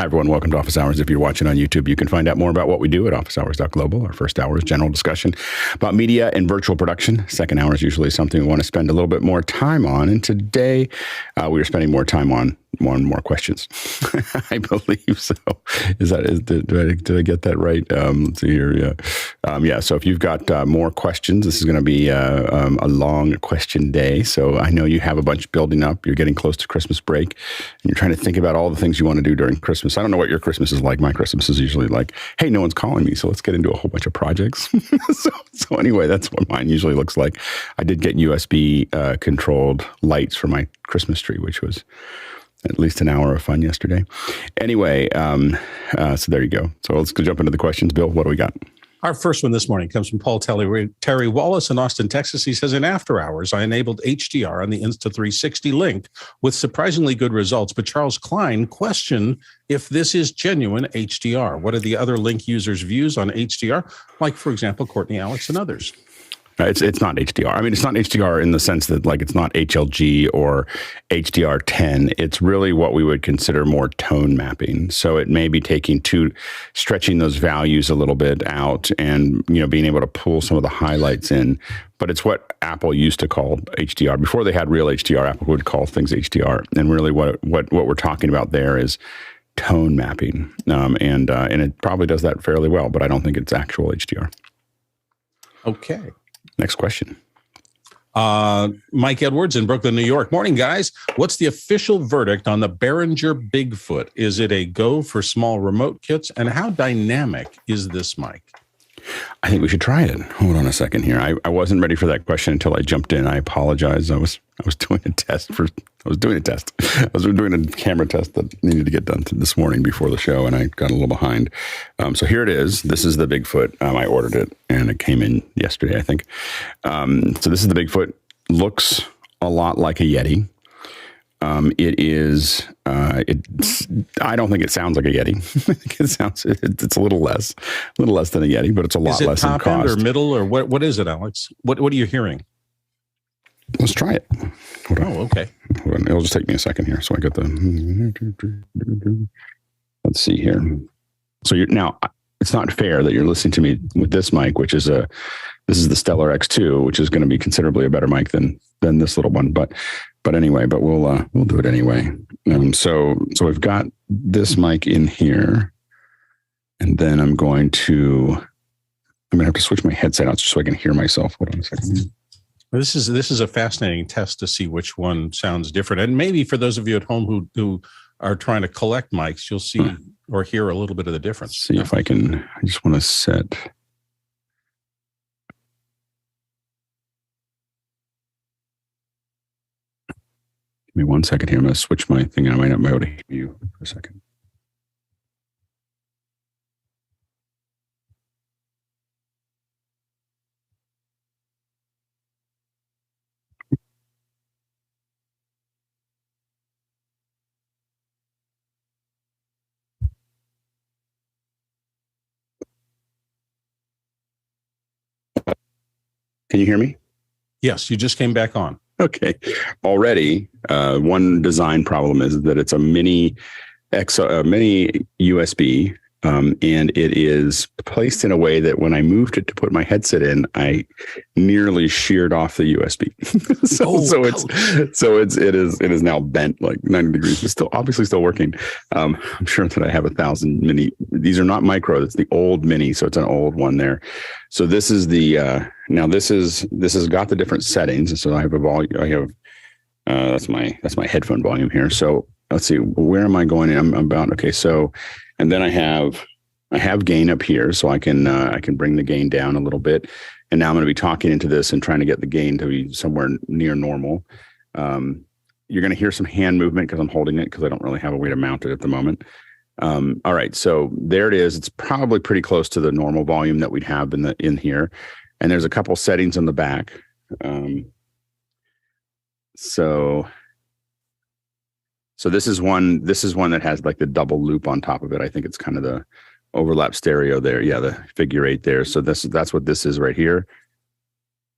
Hi, everyone. Welcome to Office Hours. If you're watching on YouTube, you can find out more about what we do at officehours.global. Our first hour is general discussion about media and virtual production. Second hour is usually something we want to spend a little bit more time on. And today we are spending more time on more questions. I believe so. Did I get that right? Let's see here. Yeah. So if you've got more questions, this is going to be a long question day. So I know you have a bunch building up. You're getting close to Christmas break, and you're trying to think about all the things you want to do during Christmas. I don't know what your Christmas is like. My Christmas is usually like, hey, no one's calling me, so let's get into a whole bunch of projects. So anyway, that's what mine usually looks like. I did get USB controlled lights for my Christmas tree, which was at least an hour of fun yesterday. Anyway, so there you go. So let's go jump into the questions. Bill, what do we got? Our first one this morning comes from Paul Terry Wallace in Austin, Texas. He says, in after hours, I enabled HDR on the Insta360 Link with surprisingly good results. But Charles Kline questioned if this is genuine HDR. What are the other Link users' views on HDR? Like, for example, Courtney Alex and others. It's not HDR. I mean, it's not HDR in the sense that like it's not HLG or HDR10. It's really what we would consider more tone mapping. So it may be stretching those values a little bit out and, being able to pull some of the highlights in. But it's what Apple used to call HDR. Before they had real HDR, Apple would call things HDR. And really what we're talking about there is tone mapping. And it probably does that fairly well, but I don't think it's actual HDR. Okay. Next question. Mike Edwards in Brooklyn, New York. Morning, guys. What's the official verdict on the Behringer BigFoot? Is it a go for small remote kits? And how dynamic is this mic? I think we should try it. Hold on a second here. I wasn't ready for that question until I jumped in. I apologize. I was doing a test. I was doing a camera test that needed to get done this morning before the show, and I got a little behind. So here it is. This is the BigFoot. I ordered it, and it came in yesterday, I think. So this is the BigFoot. Looks a lot like a Yeti. It is. I don't think it sounds like a Yeti. It's a little less than a Yeti, but it's a lot less in cost. Is it top end or middle or what is it, Alex? What are you hearing? Let's try it. Hold on. Oh, okay. Hold on. It'll just take me a second here. So I got the. Let's see here. So now it's not fair that you're listening to me with this mic, which is this is the Stellar X2, which is going to be considerably a better mic than this little one, but anyway, we'll do it anyway. So we've got this mic in here, and then I'm going to have to switch my headset out just so I can hear myself. Hold on a second. This is a fascinating test to see which one sounds different, and maybe for those of you at home who are trying to collect mics, you'll see or hear a little bit of the difference. See if I can. I just want to set. Give me 1 second here. I'm going to switch my thing. I might not be able to hear you for a second. Can you hear me? Yes, you just came back on. Okay. Already, one design problem is that it's a mini USB, and it is placed in a way that when I moved it to put my headset in, I nearly sheared off the USB. It is now bent like 90 degrees, but still obviously still working. I'm sure that I have 1,000 mini. These are not micro. It's the old mini, so it's an old one there. So this is the now this has got the different settings, and so I have a volume. I have that's my headphone volume here. So let's see, where am I going? I'm about okay. So, and then I have gain up here, so I can bring the gain down a little bit. And now I'm going to be talking into this and trying to get the gain to be somewhere near normal. You're going to hear some hand movement because I'm holding it because I don't really have a way to mount it at the moment. All right, so there it is. It's probably pretty close to the normal volume that we'd have in here. And there's a couple settings on the back. So this is one that has like the double loop on top of it. I think it's kind of the overlap stereo there. Yeah, the figure 8 there. So that's what this is right here.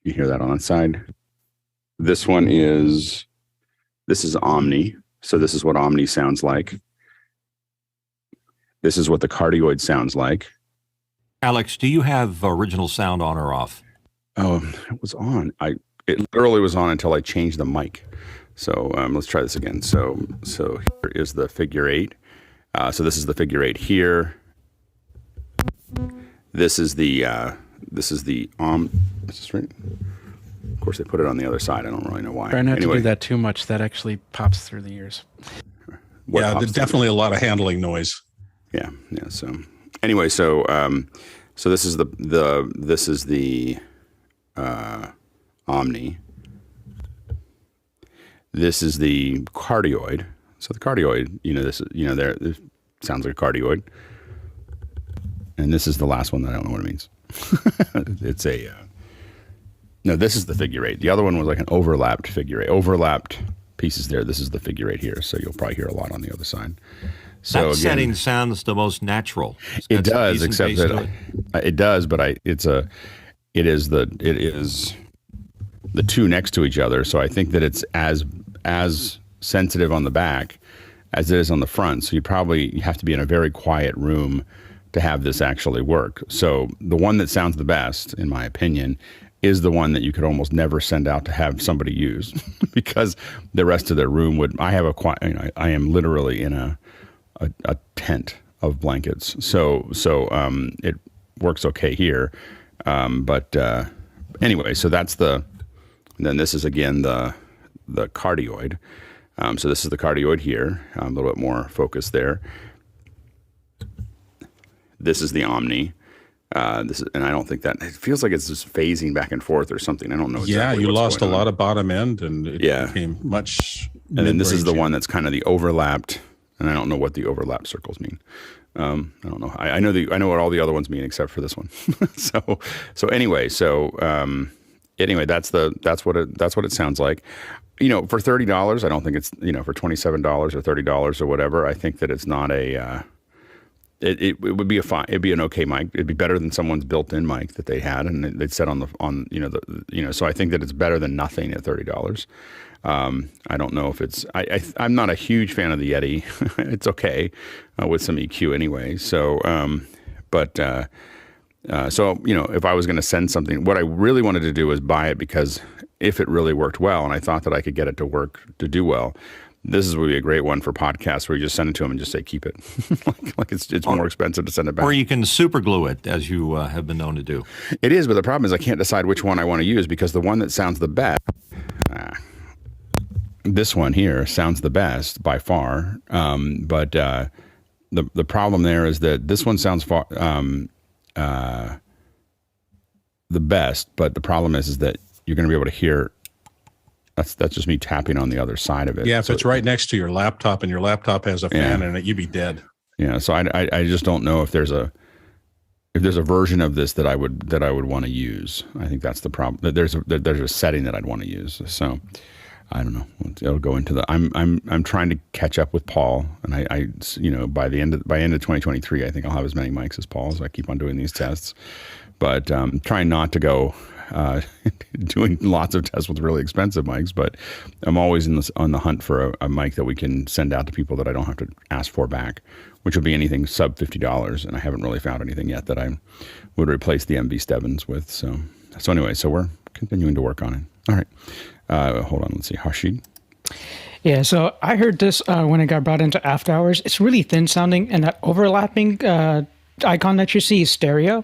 You hear that on that side. This is Omni. So this is what Omni sounds like. This is what the cardioid sounds like. Alex, do you have original sound on or off? Oh, it was on. It literally was on until I changed the mic. So let's try this again. So here is the figure 8. So this is the figure 8 here. This is the Is this right? Of course, they put it on the other side. I don't really know why. Try not to do that too much. That actually pops through the ears. There's definitely a lot of handling noise. Yeah. So anyway, so this is the Omni. This is the cardioid. So the cardioid, this sounds like a cardioid. And this is the last one that I don't know what it means. It's no, this is the figure 8. The other one was like an overlapped figure 8, overlapped pieces there. This is the figure 8 here. So you'll probably hear a lot on the other side. So that again, setting sounds the most natural. It does, except that it does, but it is the two next to each other. So I think that it's as sensitive on the back as it is on the front. So you have to be in a very quiet room to have this actually work. So the one that sounds the best, in my opinion, is the one that you could almost never send out to have somebody use because the rest of their room would. I am literally in a tent of blankets. So it works okay here. But anyway, so then this is again the cardioid. So this is the cardioid here, a little bit more focus there. This is the Omni. And I don't think that it feels like it's just phasing back and forth or something. I don't know. Exactly you lost a lot of bottom end, and it became much. And then this is the one that's kind of the overlapped, and I don't know what the overlap circles mean. I don't know. I know what all the other ones mean except for this one. so anyway, that's what it sounds like. For $30, I don't think it's for $27 or $30 or whatever. I think that it's not a. It would be it'd be an okay mic. It'd be better than someone's built-in mic that they had and they'd set so I think that it's better than nothing at $30. I don't know if it's I'm not a huge fan of the Yeti. It's okay with some EQ anyway. So if I was going to send something, what I really wanted to do was buy it because if it really worked well and I thought that I could get it to do well, this would be a great one for podcasts where you just send it to them and just say, keep it. like it's more expensive to send it back. Or you can super glue it, as you have been known to do. It is, but the problem is I can't decide which one I want to use because the one that sounds the best, this one here sounds the best by far. But the problem there is that this one sounds the best, but the problem is that you're going to be able to hear. That's just me tapping on the other side of it. Yeah, if it's right next to your laptop and your laptop has a fan in it, you'd be dead. Yeah, so I just don't know if there's a version of this that I would want to use. I think that's the problem. There's a setting that I'd want to use. So I don't know. It'll go into the. I'm trying to catch up with Paul, and I by end of 2023, I think I'll have as many mics as Paul. So I keep on doing these tests, but trying not to go. Doing lots of tests with really expensive mics, but I'm always on the hunt for a mic that we can send out to people that I don't have to ask for back, which would be anything sub $50, and I haven't really found anything yet that I would replace the MV Stebbins with. So anyway, we're continuing to work on it. All right, hold on, let's see, Harshid. Yeah, so I heard this when it got brought into after hours. It's really thin sounding, and that overlapping icon that you see is stereo.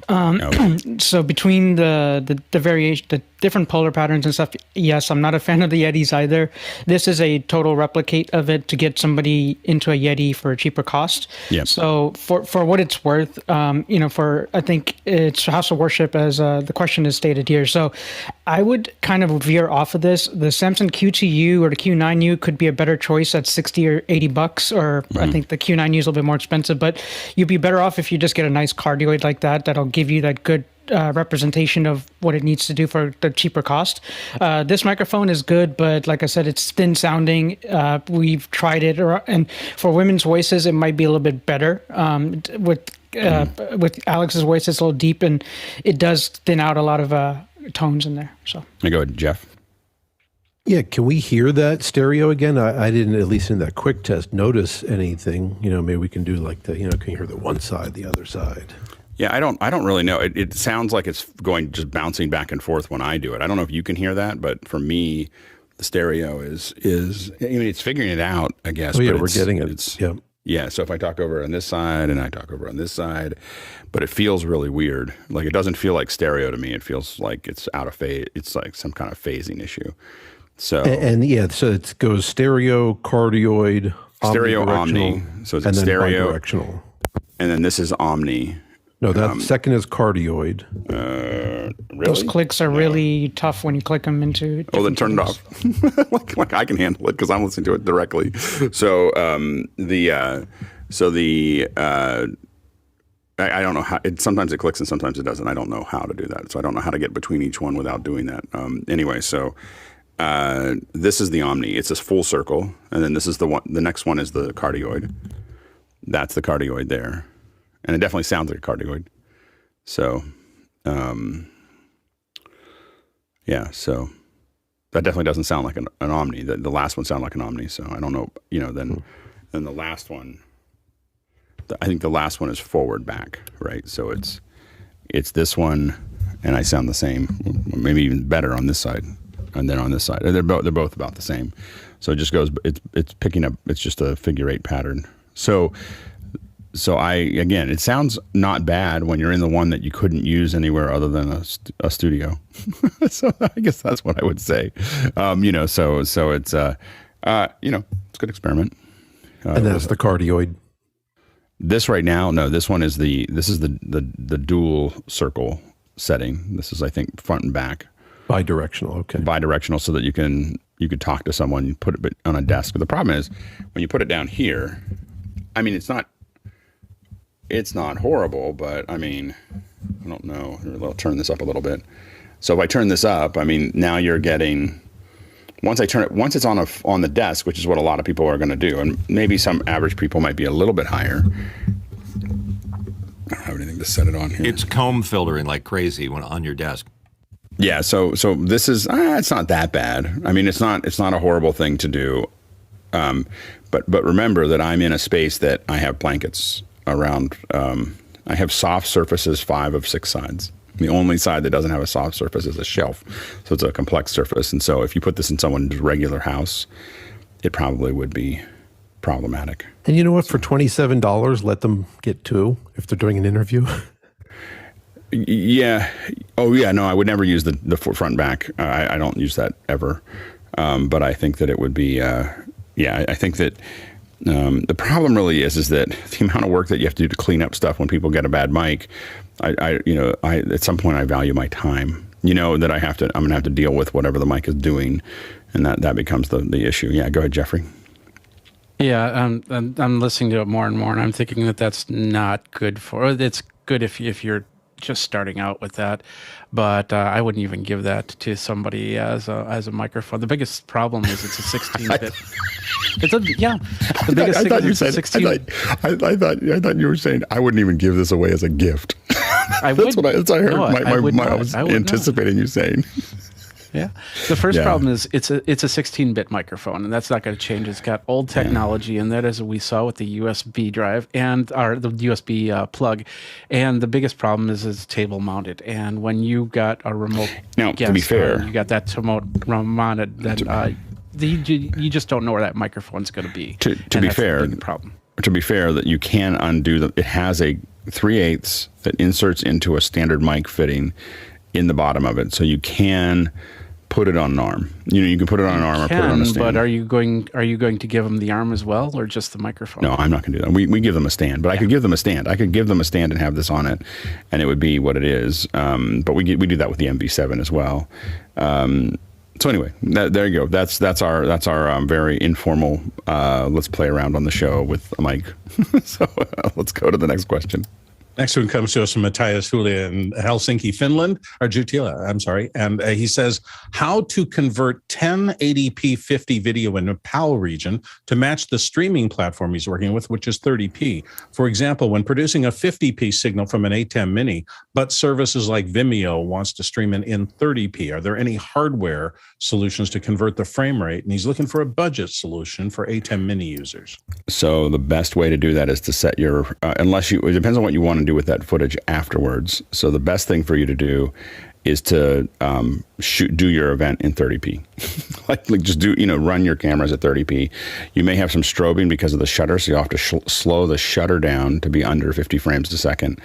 So between the variation, the different polar patterns and stuff, yes, I'm not a fan of the Yetis either. This is a total replicate of it to get somebody into a Yeti for a cheaper cost. Yep. So for what it's worth, I think it's house of worship as the question is stated here. So I would kind of veer off of this. The Samsung Q2U or the Q9U could be a better choice at $60 or $80, or I think the Q9U is a little bit more expensive, but you'd be better off if you just get a nice cardioid like that. That'll give you that good representation of what it needs to do for the cheaper cost. This microphone is good, but like I said, it's thin sounding. We've tried it, and for women's voices, it might be a little bit better. With Alex's voice, it's a little deep, and it does thin out a lot of tones in there. So go ahead, Jeff. Yeah, can we hear that stereo again? I didn't, at least in that quick test, notice anything. Maybe we can do like the, can you hear the one side, the other side? Yeah, I don't really know. It sounds like it's just bouncing back and forth when I do it. I don't know if you can hear that, but for me, the stereo is it's figuring it out, I guess. Oh yeah, but we're getting it. Yeah, so if I talk over on this side and I talk over on this side, but it feels really weird. Like it doesn't feel like stereo to me. It feels like it's out of phase. It's like some kind of phasing issue. So so it goes stereo, cardioid, stereo, omni. So it's stereo, bidirectional, and then this is omni. No, that second is cardioid. Really? Those clicks are really tough when you click them into. Then turn it off. like I can handle it because I'm listening to it directly. So I don't know how. Sometimes it clicks and sometimes it doesn't. I don't know how to do that. So I don't know how to get between each one without doing that. Anyway, so. This is the omni. It's a full circle, and then this is the one. The next one is the cardioid. That's the cardioid there, and it definitely sounds like a cardioid. So, yeah. So that definitely doesn't sound like an omni. The last one sounded like an omni. So I don't know. Then the last one. I think the last one is forward back, right? So it's this one, and I sound the same, maybe even better on this side. And then on this side, they're both about the same. So it just goes. It's picking up. It's just a figure 8 pattern. So it sounds not bad when you're in the one that you couldn't use anywhere other than a studio. So I guess that's what I would say. So it's it's a good experiment. And that's the cardioid. This right now, no. This is the dual circle setting. This is, I think, front and back. Bidirectional, okay. Bidirectional, so that you could talk to someone, you put it on a desk. But the problem is when you put it down here, I mean, it's not horrible, but I mean, I don't know. I'll turn this up a little bit. So if I turn this up, I mean, now you're getting, once it's on the desk, which is what a lot of people are going to do, and maybe some average people might be a little bit higher. I don't have anything to set it on here. It's comb filtering like crazy when on your desk. Yeah, so this is it's not that bad. I mean, it's not a horrible thing to do, but remember that I'm in a space that I have blankets around. I have soft surfaces 5 of 6 sides. The only side that doesn't have a soft surface is a shelf, so it's a complex surface. And so if you put this in someone's regular house, it probably would be problematic. And you know what? For $27, let them get 2 if they're doing an interview. Yeah. Oh, yeah. No, I would never use the front and back. I don't use that ever. But I think that it would be, I think that the problem really is that the amount of work that you have to do to clean up stuff when people get a bad mic, I at some point I value my time, that I'm going to have to deal with whatever the mic is doing. And that becomes the issue. Yeah. Go ahead, Jeffrey. Yeah. I'm listening to it more and more, and I'm thinking that that's not good it's good if you're just starting out with that, but I wouldn't even give that to somebody as a microphone. The biggest problem is it's a 16-bit. The biggest thing is 16. I thought you were saying I wouldn't even give this away as a gift. That's what I heard. No, I was anticipating you saying. Yeah. The first problem is it's a 16-bit microphone, and that's not going to change. It's got old technology, and that is what we saw with the USB drive the USB plug. And the biggest problem is it's table mounted. And when you got a remote, now to be fair, you got that remote mounted. That you just don't know where that microphone's going to be. To be fair, problem. To be fair, that you can undo it has a 3/8 that inserts into a standard mic fitting in the bottom of it, so you can put it on an arm. You can put it on an arm or put it on a stand. But are you going to give them the arm as well, or just the microphone? No, I'm not going to do that. We give them a stand, but I could give them a stand. I could give them a stand and have this on it, and it would be what it is. But we do that with the MV7 as well. So anyway, there you go. That's our very informal. Let's play around on the show with a mic. So let's go to the next question. Next one comes to us from Matthias Huli in Helsinki, Finland, or Jutila, I'm sorry. And he says, how to convert 1080p 50 video in the PAL region to match the streaming platform he's working with, which is 30p. For example, when producing a 50p signal from an ATEM Mini, but services like Vimeo wants to stream in 30p. Are there any hardware solutions to convert the frame rate? And he's looking for a budget solution for ATEM Mini users. So the best way to do that is to set your, it depends on what you want to do with that footage afterwards. So the best thing for you to do is to do your event in 30p. like just run your cameras at 30p. You may have some strobing because of the shutter, so you have to slow the shutter down to be under 50 frames a second.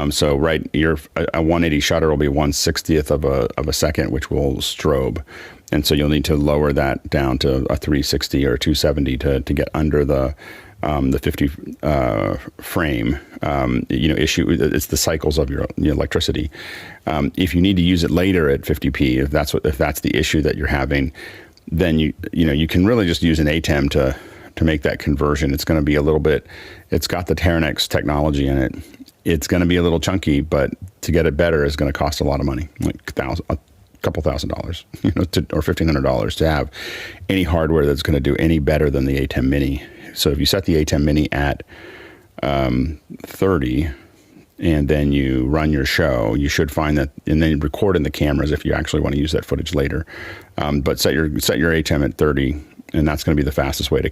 So your a 180 shutter will be 1/60th of a second, which will strobe. And so you'll need to lower that down to a 360 or 270 to get under the 50 frame issue. It's the cycles of your electricity. If you need to use it later at 50p, if that's the issue that you're having, then you can really just use an ATEM to make that conversion. It's going to be a little bit. It's got the Teranex technology in it. It's going to be a little chunky, but to get it better is going to cost a lot of money, like a couple $1,000s, or $1,500 to have any hardware that's going to do any better than the ATEM Mini. So if you set the ATEM Mini at 30 and then you run your show, you should find that, and then record in the cameras if you actually want to use that footage later. But set your ATEM at 30, and that's going to be the fastest way to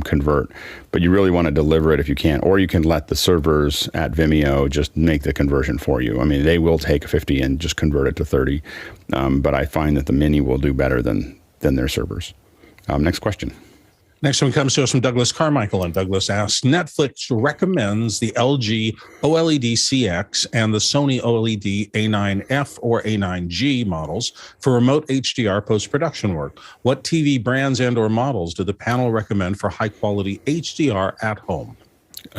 convert. But you really want to deliver it if you can, or you can let the servers at Vimeo just make the conversion for you. I mean, they will take 50 and just convert it to 30. But I find that the Mini will do better than their servers. Next question. Next one comes to us from Douglas Carmichael, and Douglas asks, Netflix recommends the LG OLED CX and the Sony OLED A9F or A9G models for remote HDR post-production work. What TV brands and or models do the panel recommend for high-quality HDR at home?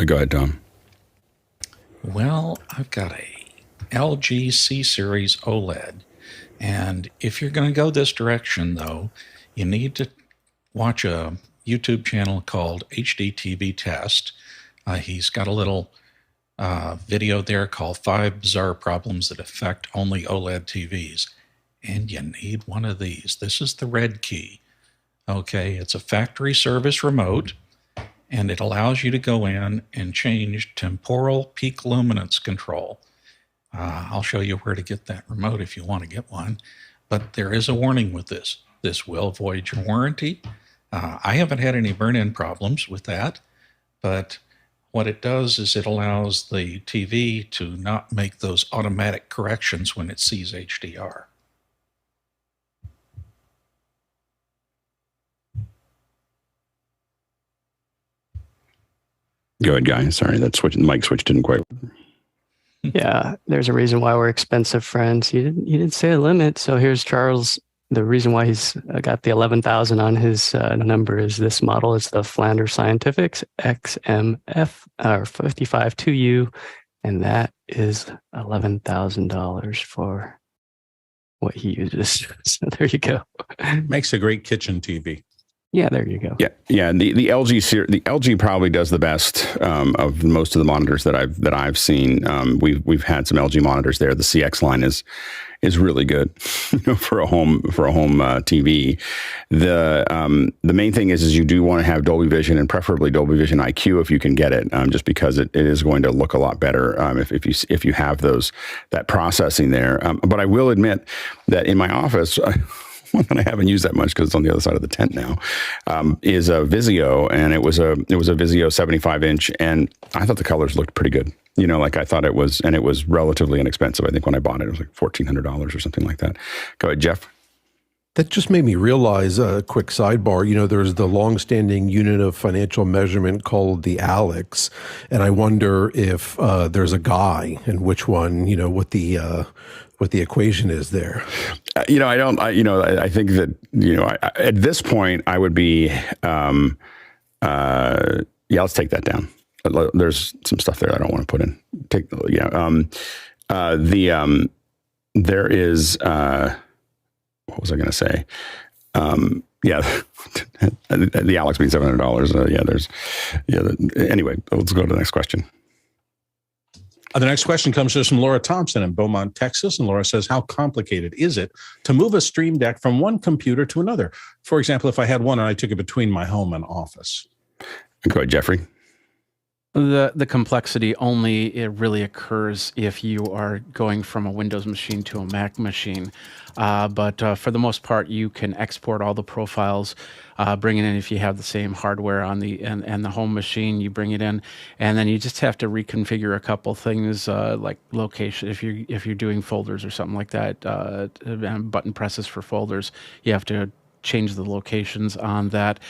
Go ahead, Tom. Well, I've got a LG C-Series OLED, and if you're going to go this direction, though, you need to watch a YouTube channel called HDTV Test. He's got a little video there called 5 Bizarre Problems That Affect Only OLED TVs. And you need one of these. This is the red key. Okay, it's a factory service remote, and it allows you to go in and change temporal peak luminance control. I'll show you where to get that remote if you want to get one. But there is a warning with this. This will void your warranty. I haven't had any burn-in problems with that, but what it does is it allows the TV to not make those automatic corrections when it sees HDR. Go ahead, Guy. Sorry, that mic switch didn't quite. Yeah, there's a reason why we're expensive friends. You didn't say a limit, so here's Charles. The reason why he's got the 11,000 on his number is this model is the Flanders Scientifics XMF or 55-2U, and that is $11,000 for what he uses. So there you go. Makes a great kitchen TV. Yeah, there you go. Yeah. The LG probably does the best of most of the monitors that I've seen. We've had some LG monitors there. The CX line is really good, for a home TV. The main thing is you do want to have Dolby Vision, and preferably Dolby Vision IQ if you can get it, just because it is going to look a lot better if you have that processing there. But I will admit that in my office, one that I haven't used that much because it's on the other side of the tent now, is a Vizio, and it was a Vizio 75-inch, and I thought the colors looked pretty good. Like I thought it was, and it was relatively inexpensive. I think when I bought it was like $1,400 or something like that. Go ahead, Jeff. That just made me realize a quick sidebar. There's the long-standing unit of financial measurement called the Alex, and I wonder if there's a Guy and which one, what the equation is there. I think that, at this point I would be, let's take that down. There's some stuff there I don't want to put in. There is, what was I going to say? The Alex being $700. Anyway, let's go to the next question. The next question comes to us from Laura Thompson in Beaumont, Texas. And Laura says, how complicated is it to move a Stream Deck from one computer to another? For example, if I had one and I took it between my home and office. Go ahead, Jeffrey. The complexity only it really occurs if you are going from a Windows machine to a Mac machine. But for the most part, you can export all the profiles, bring it in if you have the same hardware on the and the home machine. You bring it in, and then you just have to reconfigure a couple things like location. If you're doing folders or something like that, and button presses for folders, you have to change the locations on that.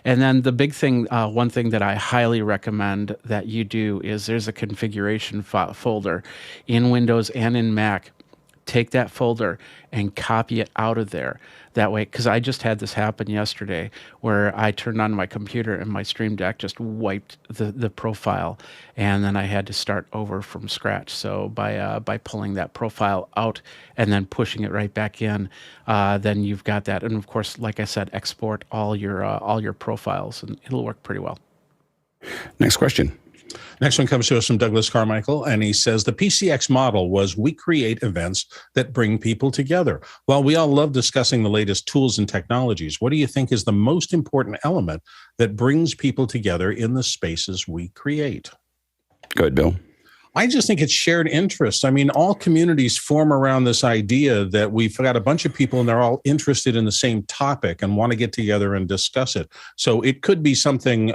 And then the big thing, one thing that I highly recommend that you do is there's a configuration folder in Windows and in Mac. Take that folder and copy it out of there. That way, because I just had this happen yesterday where I turned on my computer and my Stream Deck just wiped the profile, and then I had to start over from scratch. So by pulling that profile out and then pushing it right back in, then you've got that. And of course, like I said, export all your profiles, and it'll work pretty well. Next question. Next one comes to us from Douglas Carmichael, and he says, the PCX model was we create events that bring people together. While we all love discussing the latest tools and technologies, what do you think is the most important element that brings people together in the spaces we create? Go ahead, Bill. I just think it's shared interest. I mean, all communities form around this idea that we've got a bunch of people and they're all interested in the same topic and want to get together and discuss it. So it could be something,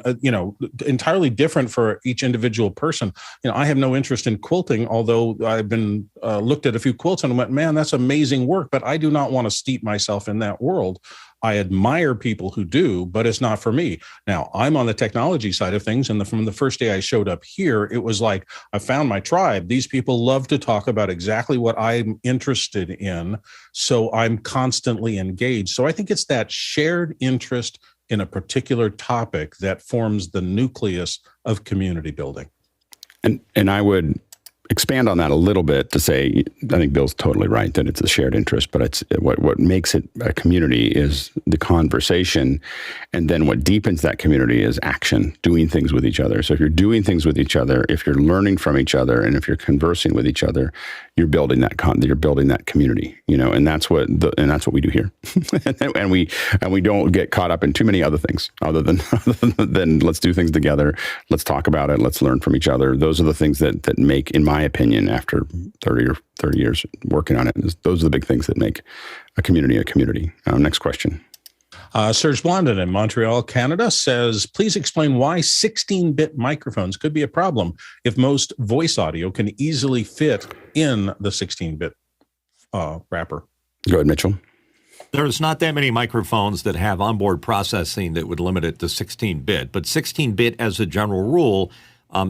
entirely different for each individual person. I have no interest in quilting, although I've been looked at a few quilts and went, man, that's amazing work, but I do not want to steep myself in that world. I admire people who do, but it's not for me. Now, I'm on the technology side of things, and from the first day I showed up here, it was like I found my tribe. These people love to talk about exactly what I'm interested in, so I'm constantly engaged. So I think it's that shared interest in a particular topic that forms the nucleus of community building. And I would expand on that a little bit to say, I think Bill's totally right that it's a shared interest, but it's what makes it a community is the conversation. And then what deepens that community is action, doing things with each other. So if you're doing things with each other, if you're learning from each other, and if you're conversing with each other, you're building that community, and that's what we do here. and we don't get caught up in too many other things other than let's do things together. Let's talk about it. Let's learn from each other. Those are the things that make, in my opinion, after 30 years working on it, those are the big things that make a community a community. Next question. Serge Blondin in Montreal, Canada says, please explain why 16-bit microphones could be a problem if most voice audio can easily fit in the 16-bit wrapper. Go ahead, Mitchell. There's not that many microphones that have onboard processing that would limit it to 16-bit, but 16-bit as a general rule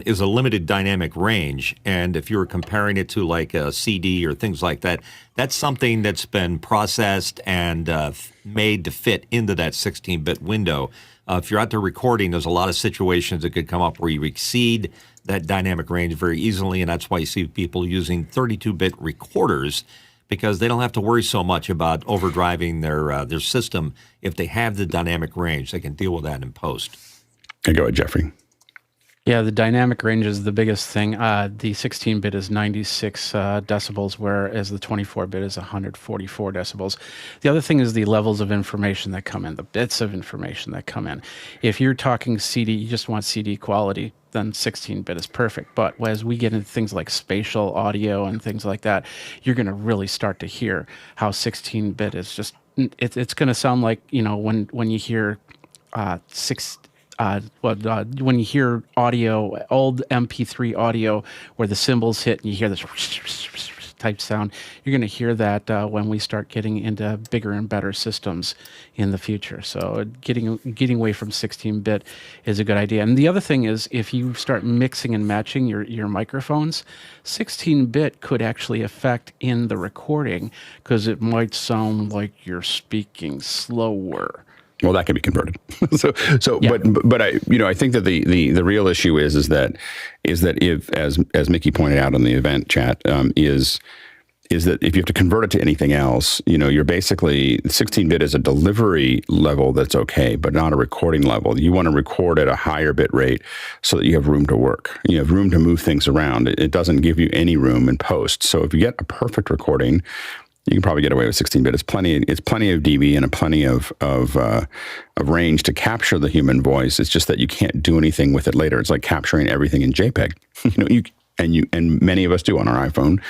is a limited dynamic range. And if you were comparing it to like a CD or things like that, that's something that's been processed and made to fit into that 16-bit window. If you're out there recording, there's a lot of situations that could come up where you exceed that dynamic range very easily, and that's why you see people using 32-bit recorders, because they don't have to worry so much about overdriving their system. If they have the dynamic range, they can deal with that in post. Okay, go ahead, Jeffrey. Yeah, the dynamic range is the biggest thing. The 16-bit is 96 decibels, whereas the 24-bit is 144 decibels. The other thing is the levels of information that come in, the bits of information that come in. If you're talking CD, you just want CD quality, then 16-bit is perfect. But as we get into things like spatial audio and things like that, you're going to really start to hear how 16-bit is just, it's going to sound like, when you hear when you hear audio, old MP3 audio, where the cymbals hit and you hear this type sound, you're going to hear that when we start getting into bigger and better systems in the future. So getting away from 16-bit is a good idea. And the other thing is, if you start mixing and matching your microphones, 16-bit could actually affect in the recording, because it might sound like you're speaking slower. Well, that can be converted. Yeah. But I think that the real issue is that if, as Mickey pointed out on the event chat, is is that if you have to convert it to anything else, you're basically 16-bit is a delivery level that's okay, but not a recording level. You want to record at a higher bit rate so that you have room to work. You have room to move things around. It doesn't give you any room in post. So if you get a perfect recording, you can probably get away with 16-bit. It's plenty of dB and plenty of range to capture the human voice. It's just that you can't do anything with it later. It's like capturing everything in JPEG. And many of us do on our iPhone,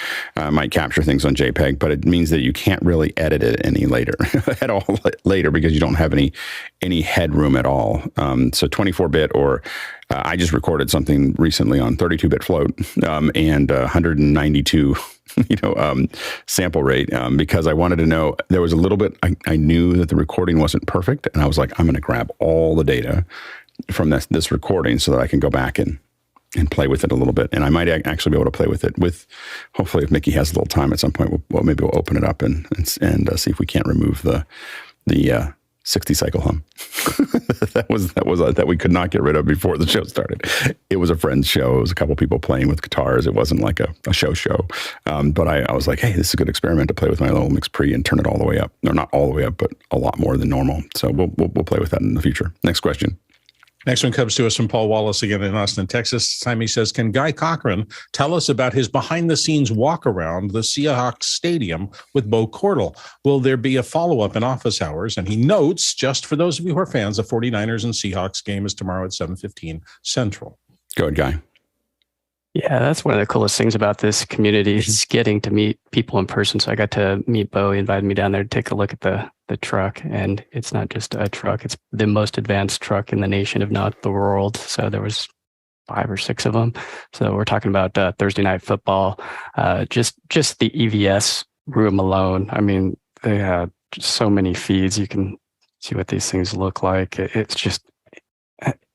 might capture things on JPEG, but it means that you can't really edit it any later at all later because you don't have any headroom at all. So 24-bit or I just recorded something recently on 32-bit float and 192 sample rate because I wanted to know, there was a little bit, I knew that the recording wasn't perfect, and I was like, I'm going to grab all the data from this recording so that I can go back and play with it a little bit. And I might actually be able to play with it hopefully if Mickey has a little time at some point, maybe we'll open it up and see if we can't remove the 60 cycle hum that we could not get rid of before the show started. It was a friend's show. It was a couple people playing with guitars. It wasn't like a show. But I was like, hey, this is a good experiment to play with my little mix pre and turn it all the way up. No, not all the way up, but a lot more than normal. So we'll play with that in the future. Next question. Next one comes to us from Paul Wallace again in Austin, Texas. This time he says, can Guy Cochran tell us about his behind-the-scenes walk around the Seahawks stadium with Bo Cordle? Will there be a follow-up in office hours? And he notes, just for those of you who are fans, the 49ers and Seahawks game is tomorrow at 7:15 Central. Go ahead, Guy. Yeah, that's one of the coolest things about this community is getting to meet people in person. So I got to meet Bo. He invited me down there to take a look at the truck. And it's not just a truck. It's the most advanced truck in the nation, if not the world. So there was 5 or 6 of them. So we're talking about Thursday night football. Just the EVS room alone. I mean, they had so many feeds. You can see what these things look like.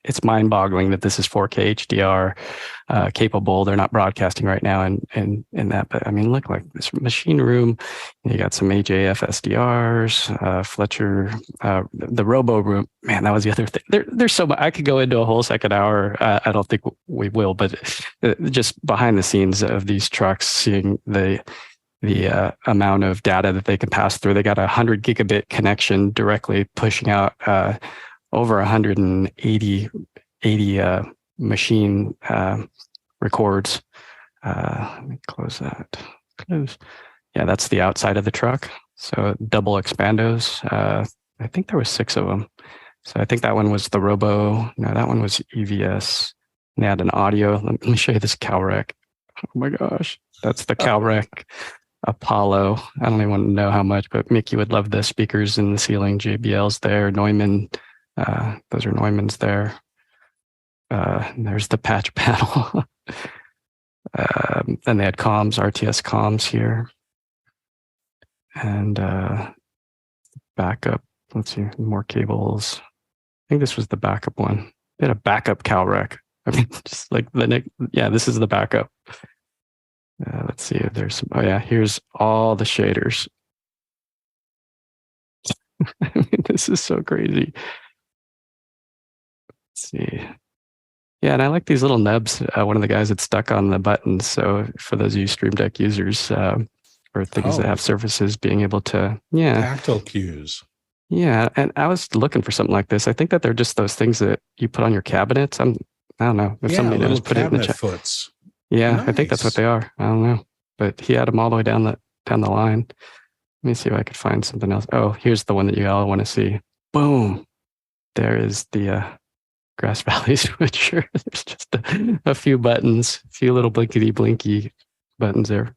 It's mind-boggling that this is 4K HDR capable. They're not broadcasting right now in that, but I mean, look like this machine room. You got some AJF SDRs, Fletcher, the Robo room. Man, that was the other thing. There's so much. I could go into a whole second hour. I don't think we will, but just behind the scenes of these trucks, seeing the amount of data that they can pass through. They got a 100 gigabit connection directly pushing out over 180 machine records. Let me close that. Close. Yeah, that's the outside of the truck. So double expandos. I think there was 6 of them. So I think that one was the Robo. No, that one was EVS. And they had an audio. Let me show you this CalRec. Oh my gosh, that's the CalRec Apollo. I don't even want to know how much, but Mickey would love the speakers in the ceiling. JBL's there. Neumann. Those are Neumann's there. There's the patch panel. Then they had comms, RTS comms here. And backup. Let's see, more cables. I think this was the backup one. They had a backup CalRec. I mean, just like this is the backup. Let's see if there's some. Oh yeah, here's all the shaders. I mean, this is so crazy. Let's see. Yeah, and I like these little nubs. One of the guys had stuck on the buttons. So for those of you Stream Deck users or things that have surfaces, being able to, tactile cues. Yeah, and I was looking for something like this. I think that they're just those things that you put on your cabinets. I don't know if somebody knows. Put it in the chat. Foots. Yeah, nice. I think that's what they are. I don't know, but he had them all the way down the line. Let me see if I could find something else. Oh, here's the one that you all want to see. Boom! There is the Grass Valley switcher. There's just a few buttons, a few little blinky buttons there.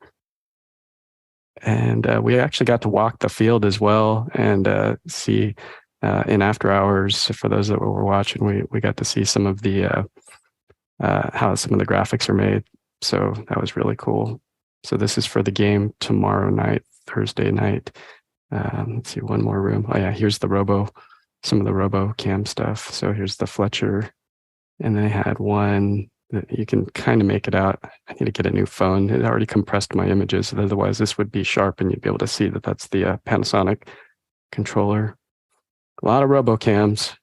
And we actually got to walk the field as well and see in after hours, for those that were watching, we got to see some of the how some of the graphics are made. So that was really cool. So this is for the game tomorrow night, Thursday night. Let's see, one more room. Oh yeah, here's the Robo, some of the Robo cam stuff. So here's the Fletcher. And they had one that you can kind of make it out. I need to get a new phone. It already compressed my images. Otherwise, this would be sharp and you'd be able to see that that's the Panasonic controller. A lot of RoboCams.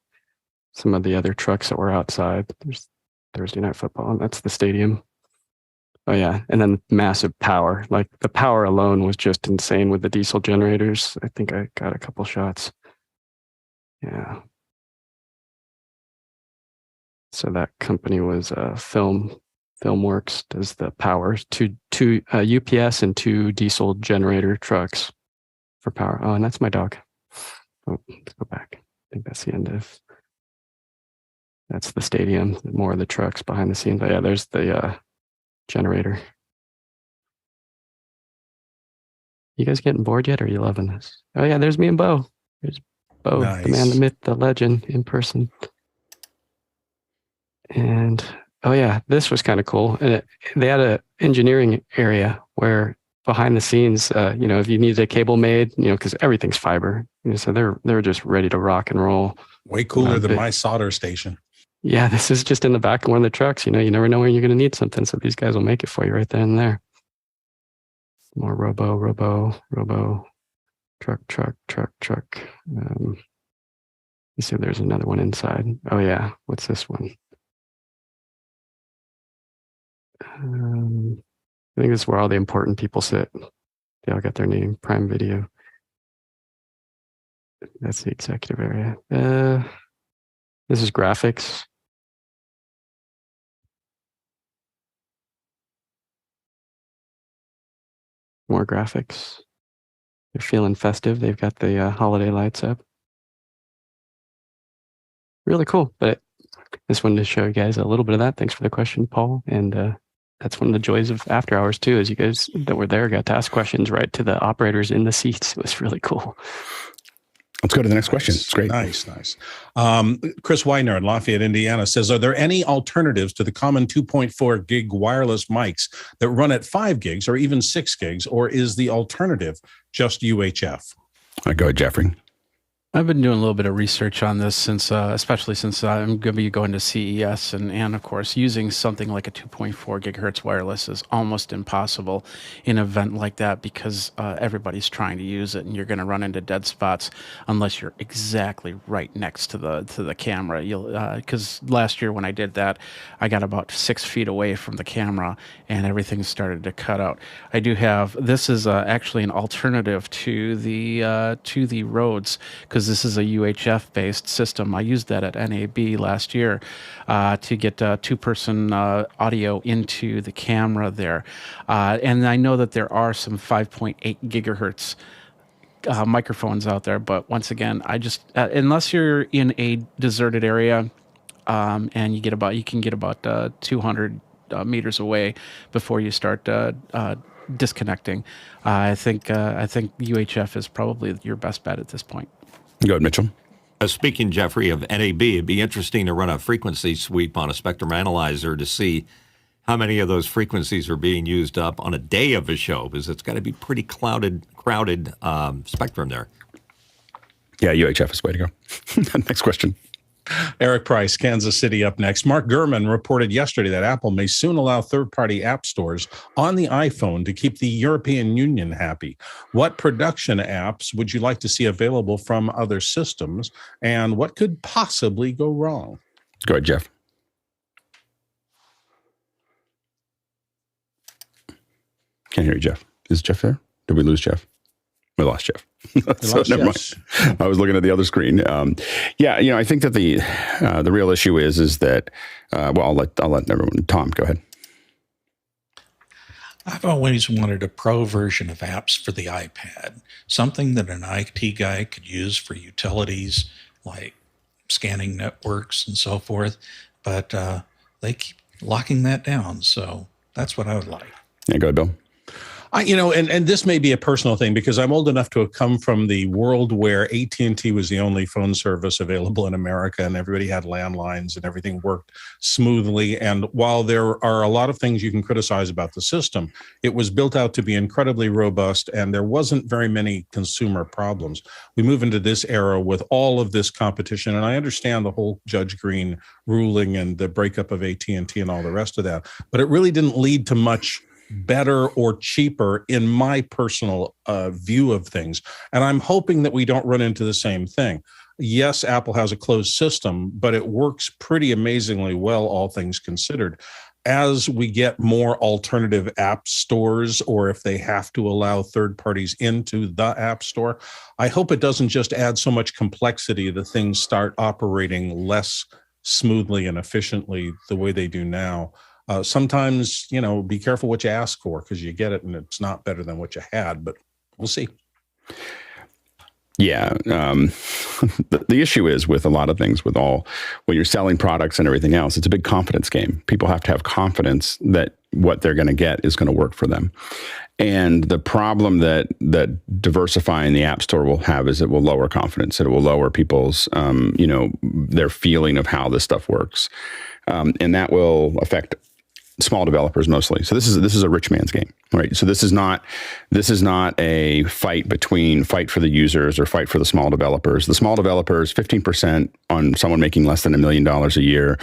Some of the other trucks that were outside. There's Thursday Night Football, and that's the stadium. Oh yeah, and then massive power. Like the power alone was just insane with the diesel generators. I think I got a couple shots. Yeah. So that company was Filmworks, does the power, two UPS and 2 diesel generator trucks for power. Oh, and that's my dog. Oh, let's go back. I think that's the end of. That's the stadium. More of the trucks behind the scenes. But yeah, there's the generator. You guys getting bored yet, or are you loving this? Oh yeah, there's me and Bo. There's Bo, Nice. the man, the myth, the legend in person. And oh yeah, this was kind of cool. And they had a engineering area where behind the scenes, if you needed a cable made, because everything's fiber, so they're just ready to rock and roll. Way cooler than my solder station. Yeah, this is just in the back of one of the trucks. You never know when you're going to need something, so these guys will make it for you right then and there. More robo, truck. You see, there's another one inside. Oh yeah, what's this one? I think this is where all the important people sit. They all got their name. Prime Video. That's the executive area. This is graphics. More graphics. They're feeling festive. They've got the holiday lights up. Really cool. But just wanted to show you guys a little bit of that. Thanks for the question, Paul. And that's one of the joys of after hours too, is you guys that were there got to ask questions right to the operators in the seats. It was really cool. Let's go to the next question. It's great. Nice. Chris Weiner in Lafayette, Indiana says, are there any alternatives to the common 2.4 gig wireless mics that run at 5 gigs or even 6 gigs, or is the alternative just UHF? Go ahead, Jeffrey. I've been doing a little bit of research on this especially since I'm going to be going to CES, and of course, using something like a 2.4 gigahertz wireless is almost impossible in an event like that because everybody's trying to use it, and you're going to run into dead spots unless you're exactly right next to the camera. Because last year when I did that, I got about 6 feet away from the camera, and everything started to cut out. I do have this is actually an alternative to the Rhodes, because this is a UHF based system. I used that at NAB last year to get 2-person audio into the camera there. And I know that there are some 5.8 gigahertz microphones out there, but once again, I just unless you're in a deserted area and you can get about 200 meters away before you start disconnecting. I think UHF is probably your best bet at this point. Go ahead, Mitchell. Speaking, Jeffrey, of NAB, it'd be interesting to run a frequency sweep on a spectrum analyzer to see how many of those frequencies are being used up on a day of a show, because it's got to be pretty crowded spectrum there. Yeah, UHF is the way to go. Next question. Eric Price, Kansas City, up next. Mark Gurman reported yesterday that Apple may soon allow third-party app stores on the iPhone to keep the European Union happy. What production apps would you like to see available from other systems, and what could possibly go wrong? Go ahead, Jeff. Can't hear you, Jeff. Is Jeff there? Did we lose Jeff? We lost Jeff. So never mind. I was looking at the other screen. I think that the real issue is that I'll let everyone. Tom, go ahead. I've always wanted a pro version of apps for the iPad, something that an IT guy could use for utilities like scanning networks and so forth. But they keep locking that down, so that's what I would like. Yeah, go ahead, Bill. And this may be a personal thing because I'm old enough to have come from the world where AT&T was the only phone service available in America, and everybody had landlines and everything worked smoothly. And while there are a lot of things you can criticize about the system, it was built out to be incredibly robust, and there wasn't very many consumer problems. We move into this era with all of this competition, and I understand the whole Judge Green ruling and the breakup of AT&T and all the rest of that, but it really didn't lead to much better or cheaper in my personal view of things. And I'm hoping that we don't run into the same thing. Yes, Apple has a closed system, but it works pretty amazingly well, all things considered. as we get more alternative app stores, or if they have to allow third parties into the app store, I hope it doesn't just add so much complexity that things start operating less smoothly and efficiently the way they do now. Sometimes, be careful what you ask for, because you get it and it's not better than what you had, but we'll see. Yeah. The issue is with a lot of things, when you're selling products and everything else, it's a big confidence game. People have to have confidence that what they're going to get is going to work for them. And the problem that diversifying the App Store will have is it will lower confidence. It will lower people's, their feeling of how this stuff works. And that will affect small developers mostly. So this is a rich man's game, right? So this is not a fight for the users or fight for the small developers. The small developers, 15% on someone making less than $1 million a year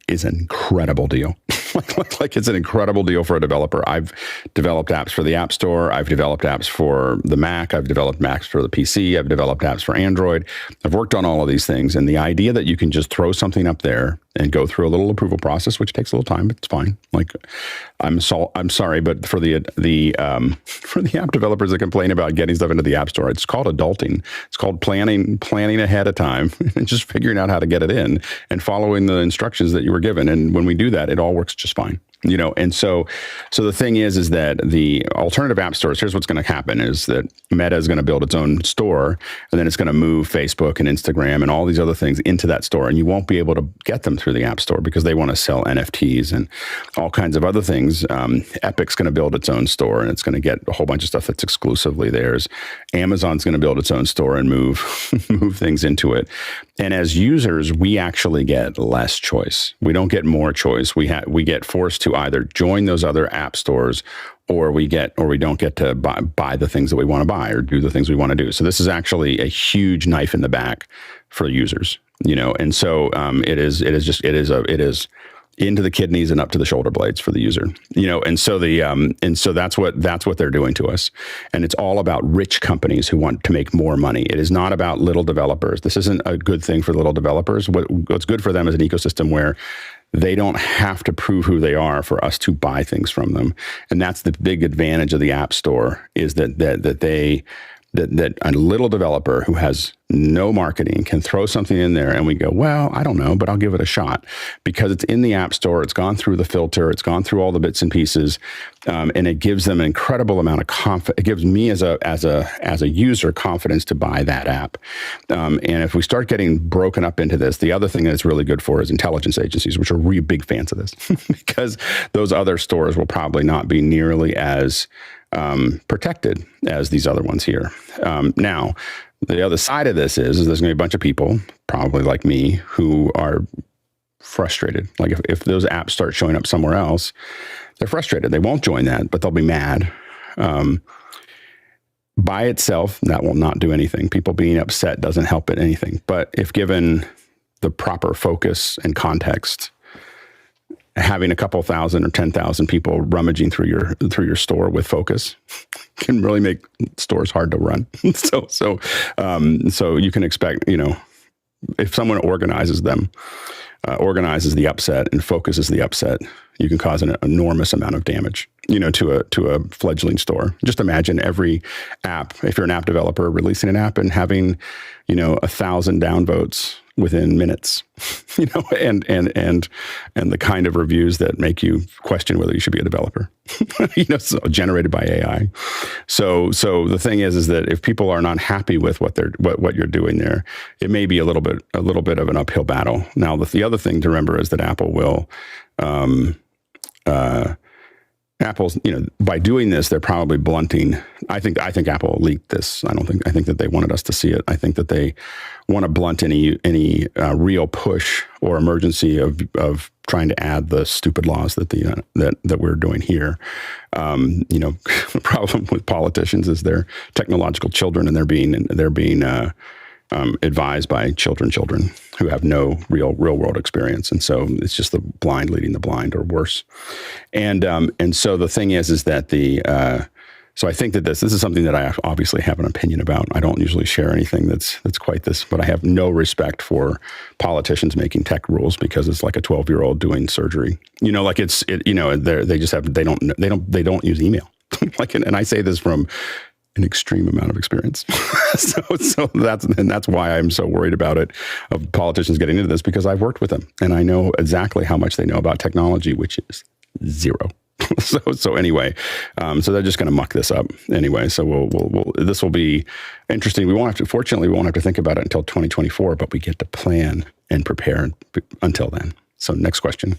is an incredible deal. like it's an incredible deal for a developer. I've developed apps for the App Store. I've developed apps for the Mac. I've developed Macs for the PC. I've developed apps for Android. I've worked on all of these things. And the idea that you can just throw something up there and go through a little approval process, which takes a little time, but it's fine. Like, I'm sorry, but for the app developers that complain about getting stuff into the App Store, it's called adulting. It's called planning ahead of time and just figuring out how to get it in and following the instructions that you were given. And when we do that, it all works just fine. And so the thing is that the alternative app stores, here's what's going to happen is that Meta is going to build its own store, and then it's going to move Facebook and Instagram and all these other things into that store. And you won't be able to get them through the App Store because they want to sell NFTs and all kinds of other things. Epic's going to build its own store, and it's going to get a whole bunch of stuff that's exclusively theirs. Amazon's going to build its own store and move things into it. And as users, we actually get less choice. We don't get more choice. We get forced to either join those other app stores, or we don't get to buy the things that we want to buy or do the things we want to do. So this is actually a huge knife in the back for users, and so it is into the kidneys and up to the shoulder blades for the user, and so that's what they're doing to us. And it's all about rich companies who want to make more money. It is not about little developers. This isn't a good thing for little developers. What's good for them is an ecosystem where they don't have to prove who they are for us to buy things from them. And that's the big advantage of the App Store, is that a little developer who has no marketing can throw something in there and we go, well, I don't know, but I'll give it a shot because it's in the App Store. It's gone through the filter. It's gone through all the bits and pieces. And it gives them an incredible amount of confidence. It gives me as a user confidence to buy that app. And if we start getting broken up into this, the other thing that it's really good for is intelligence agencies, which are really big fans of this because those other stores will probably not be nearly as protected as these other ones here. Now, the other side of this is there's going to be a bunch of people, probably like me, who are frustrated. Like if those apps start showing up somewhere else, they're frustrated. They won't join that, but they'll be mad. By itself, that will not do anything. People being upset doesn't help it anything. But if given the proper focus and context, having a couple thousand or 10,000 people rummaging through your store with focus can really make stores hard to run. So you can expect, if someone organizes the upset and focuses the upset, you can cause an enormous amount of damage, to a fledgling store. Just imagine every app, if you're an app developer releasing an app and having, 1,000 downvotes within minutes, and the kind of reviews that make you question whether you should be a developer, so generated by AI. So the thing is that if people are not happy with what you're doing there, it may be a little bit of an uphill battle. Now, the other thing to remember is that Apple will, Apple's, by doing this, they're probably blunting. I think Apple leaked this. I think that they wanted us to see it. I think that they want to blunt any real push or emergency of trying to add the stupid laws that that we're doing here. The problem with politicians is they're technological children, and they're being advised by children who have no real world experience. And so it's just the blind leading the blind, or worse. And so the thing is that So I think that this is something that I obviously have an opinion about. I don't usually share anything that's quite this, but I have no respect for politicians making tech rules because it's like a 12-year-old doing surgery. You know, like they don't use email. And I say this from an extreme amount of experience. so that's why I'm so worried about it, of politicians getting into this, because I've worked with them and I know exactly how much they know about technology, which is zero. So anyway, so they're just going to muck this up anyway. So we'll this will be interesting. Fortunately, we won't have to think about it until 2024, but we get to plan and prepare until then. So next question.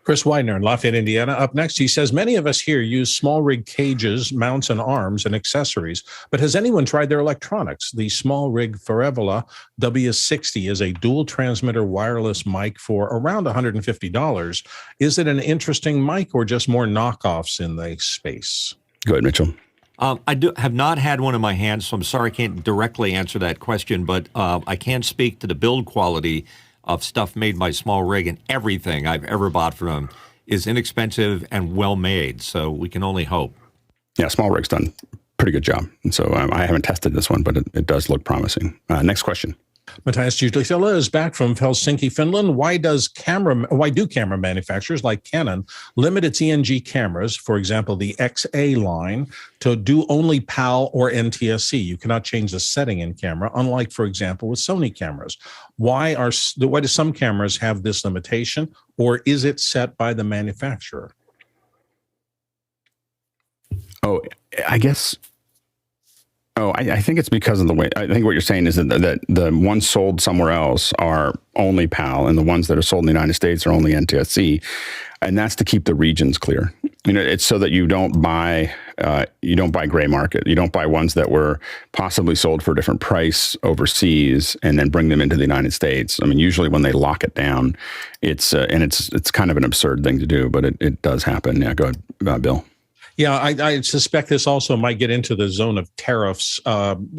Chris Widener in Lafayette, Indiana. Up next, he says, many of us here use SmallRig cages, mounts, and arms and accessories, but has anyone tried their electronics? The SmallRig Forevala W60 is a dual transmitter wireless mic for around $150. Is it an interesting mic or just more knockoffs in the space? Go ahead, Mitchell. I have not had one in my hands, so I'm sorry I can't directly answer that question, but I can speak to the build quality of stuff made by SmallRig, and everything I've ever bought from them is inexpensive and well made. So we can only hope. Yeah, SmallRig's done a pretty good job. And so I haven't tested this one, but it does look promising. Next question. Matthias Jutila is back from Helsinki, Finland. Why do camera manufacturers like Canon limit its ENG cameras, for example, the XA line, to do only PAL or NTSC? You cannot change the setting in camera, unlike, for example, with Sony cameras. Why do some cameras have this limitation, or is it set by the manufacturer? I think it's because of the way. I think what you're saying is that the ones sold somewhere else are only PAL, and the ones that are sold in the United States are only NTSC, and that's to keep the regions clear. You know, it's so that you don't buy gray market. You don't buy ones that were possibly sold for a different price overseas and then bring them into the United States. I mean, usually when they lock it down, it's kind of an absurd thing to do, but it does happen. Yeah, go ahead, Bill. Yeah, I suspect this also might get into the zone of tariffs.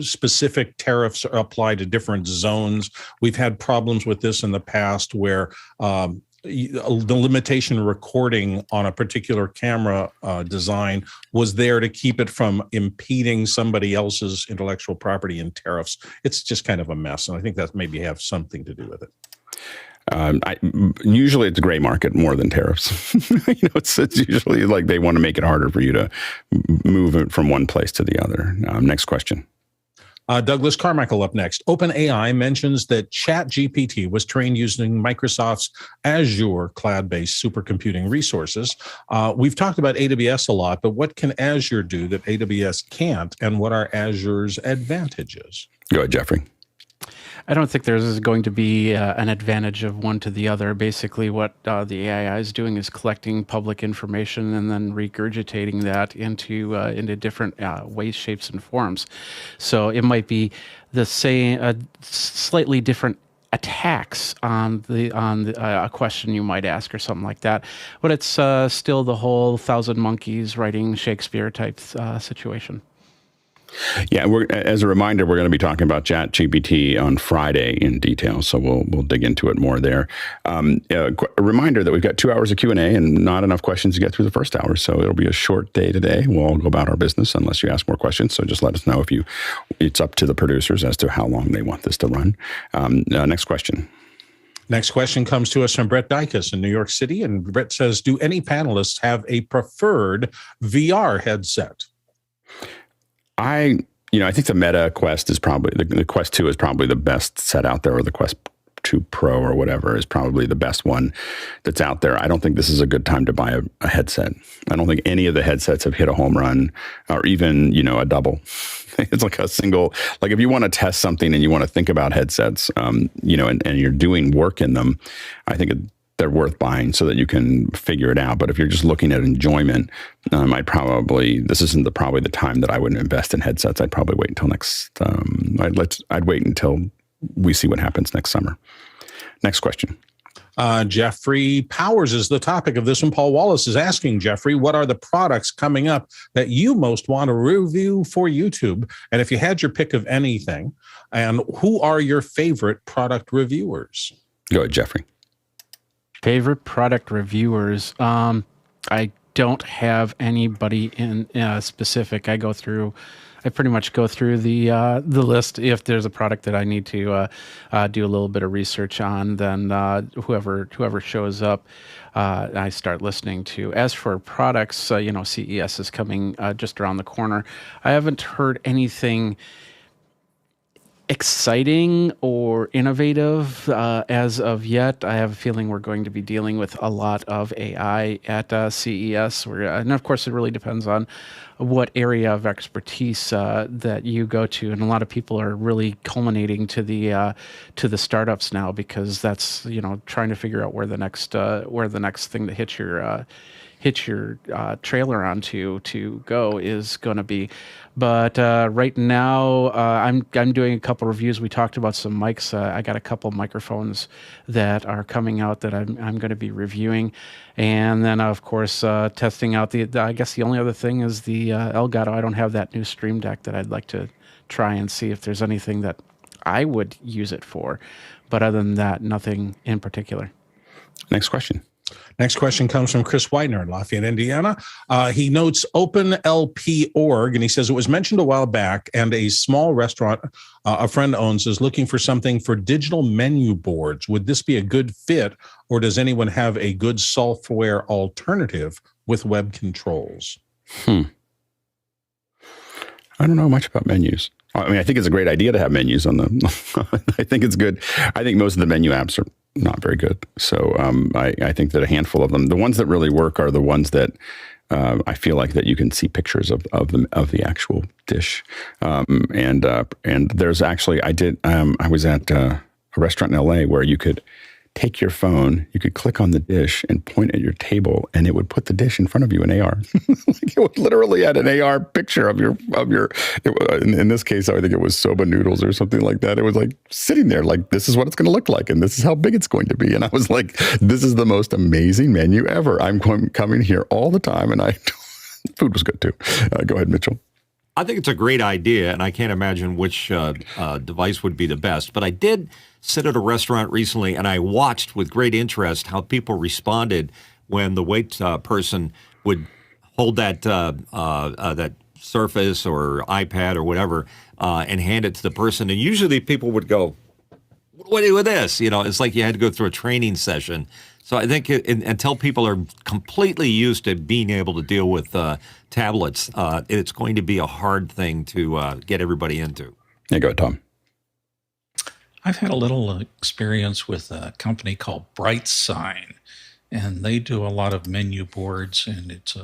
Specific tariffs apply to different zones. We've had problems with this in the past where the limitation recording on a particular camera design was there to keep it from impeding somebody else's intellectual property in tariffs. It's just kind of a mess, and I think that maybe have something to do with it. Usually it's gray market more than tariffs. It's usually like they want to make it harder for you to move it from one place to the other. Next question. Douglas Carmichael up next. OpenAI mentions that ChatGPT was trained using Microsoft's Azure cloud-based supercomputing resources. We've talked about AWS a lot, but what can Azure do that AWS can't, and what are Azure's advantages? Go ahead, Jeffrey. I don't think there's going to be an advantage of one to the other. Basically, what the AI is doing is collecting public information and then regurgitating that into different ways, shapes, and forms. So it might be the same, slightly different attacks on a question you might ask or something like that, but it's still the whole thousand monkeys writing Shakespeare type situation. Yeah, as a reminder, we're going to be talking about ChatGPT on Friday in detail, so we'll dig into it more there. A reminder that we've got 2 hours of Q&A and not enough questions to get through the first hour, so it'll be a short day today. We'll all go about our business unless you ask more questions, so just let us know it's up to the producers as to how long they want this to run. Next question. Next question comes to us from Brett Dykus in New York City, and Brett says, do any panelists have a preferred VR headset? I think the Meta Quest is probably, the Quest 2 is probably the best set out there, or the Quest 2 Pro or whatever is probably the best one that's out there. I don't think this is a good time to buy a headset. I don't think any of the headsets have hit a home run or even, a double. It's like a single, like if you want to test something and you want to think about headsets, and you're doing work in them, I think they're worth buying so that you can figure it out. But if you're just looking at enjoyment, this isn't probably the time that I would invest in headsets. I'd probably wait until I'd wait until we see what happens next summer. Next question. Jeffrey Powers is the topic of this one. Paul Wallace is asking, Jeffrey, what are the products coming up that you most want to review for YouTube? And if you had your pick of anything, and who are your favorite product reviewers? Go ahead, Jeffrey. Favorite product reviewers. I don't have anybody in specific. I pretty much go through the list. If there's a product that I need to do a little bit of research on, then whoever shows up, I start listening to. As for products, CES is coming just around the corner. I haven't heard anything exciting or innovative as of yet. I have a feeling we're going to be dealing with a lot of AI at CES, and of course it really depends on what area of expertise that you go to, and a lot of people are really culminating to the startups now, because that's trying to figure out where the next thing to hitch your trailer onto to go is going to be. But right now, I'm doing a couple reviews. We talked about some mics. I got a couple microphones that are coming out that I'm going to be reviewing, and then of course testing out I guess the only other thing is the Elgato. I don't have that new Stream Deck that I'd like to try and see if there's anything that I would use it for. But other than that, nothing in particular. Next question. Next question comes from Chris Widener in Lafayette, Indiana. He notes OpenLP.org, and he says it was mentioned a while back, and a small restaurant a friend owns is looking for something for digital menu boards. Would this be a good fit, or does anyone have a good software alternative with web controls? I don't know much about menus. I mean, I think it's a great idea to have menus on the. I think it's good. I think most of the menu apps are not very good. So I think that a handful of them, the ones that really work, are the ones that I feel like that you can see pictures of the actual dish. And there's actually I was at a restaurant in LA where you could take your phone, you could click on the dish and point at your table, and it would put the dish in front of you in AR. Like, it would literally add an AR picture of your. In this case, I think it was soba noodles or something like that. It was like sitting there, like, this is what it's going to look like, and this is how big it's going to be. And I was like, this is the most amazing menu ever. I'm coming here all the time, and food was good too. Go ahead, Mitchell. I think it's a great idea, and I can't imagine which device would be the best. But I did sit at a restaurant recently, and I watched with great interest how people responded when the wait person would hold that that Surface or iPad or whatever and hand it to the person. And usually people would go, "What do you do with this?" It's like you had to go through a training session. So I think until people are completely used to being able to deal with tablets, it's going to be a hard thing to get everybody into. Yeah, go ahead, Tom. I've had a little experience with a company called BrightSign, and they do a lot of menu boards, and it's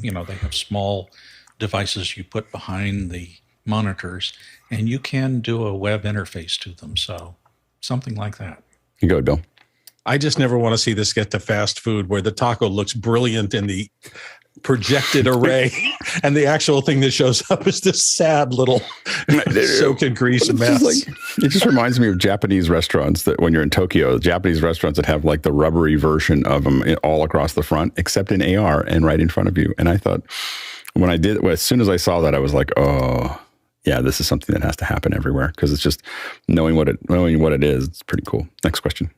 they have small devices you put behind the monitors, and you can do a web interface to them. So something like that. You go ahead, Bill. I just never want to see this get to fast food where the taco looks brilliant in the projected array and the actual thing that shows up is this sad little soaked in grease mess. It just reminds me of Japanese restaurants that when you're in Tokyo, Japanese restaurants that have like the rubbery version of them all across the front, except in AR and right in front of you. And I thought as soon as I saw that, I was like, oh yeah, this is something that has to happen everywhere, because it's just knowing what it is. It's pretty cool. Next question.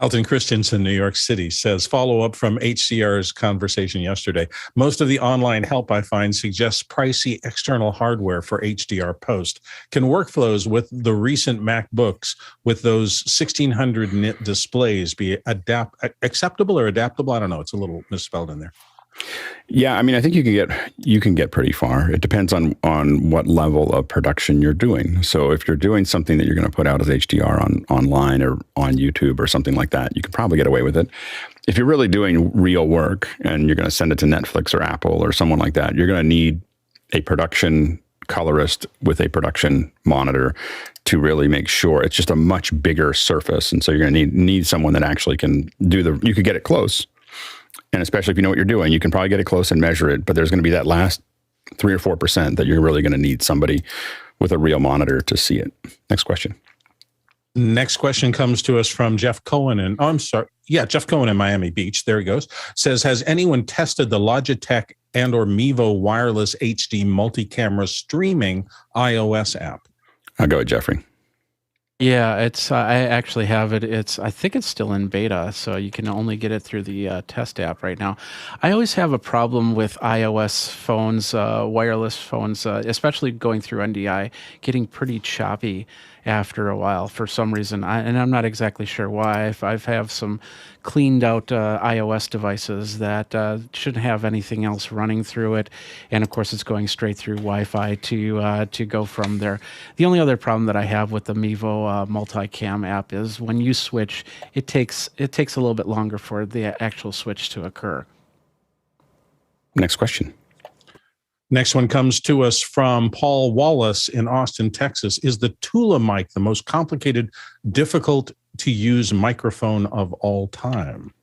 Elton Christensen, New York City, says, follow up from HCR's conversation yesterday. Most of the online help I find suggests pricey external hardware for HDR post. Can workflows with the recent MacBooks with those 1600 nit displays be acceptable or adaptable? I don't know. It's a little misspelled in there. Yeah, I mean, I think you can get pretty far. It depends on what level of production you're doing. So if you're doing something that you're going to put out as HDR online or on YouTube or something like that, you can probably get away with it. If you're really doing real work and you're going to send it to Netflix or Apple or someone like that, you're going to need a production colorist with a production monitor to really make sure it's just a much bigger surface. And so you're going to need someone that actually can you could get it close. And especially if you know what you're doing, you can probably get it close and measure it. But there's going to be that last 3 or 4% that you're really going to need somebody with a real monitor to see it. Next question. Next question comes to us from Jeff Cohen. Jeff Cohen in Miami Beach. There he goes. Says, has anyone tested the Logitech and or Mevo wireless HD multi-camera streaming iOS app? I'll go with Jeffrey. Yeah, it's I actually have it. I think it's still in beta, so you can only get it through the test app right now. I always have a problem with iOS phones, wireless phones, especially going through NDI, getting pretty choppy after a while for some reason. And I'm not exactly sure why. I've have some cleaned out iOS devices that shouldn't have anything else running through it, and of course it's going straight through Wi-Fi to go from there. The only other problem that I have with the Mevo multicam app is when you switch, it takes a little bit longer for the actual switch to occur. Next question. Next one comes to us from Paul Wallace in Austin, Texas. Is the Tula mic the most complicated, difficult to use microphone of all time?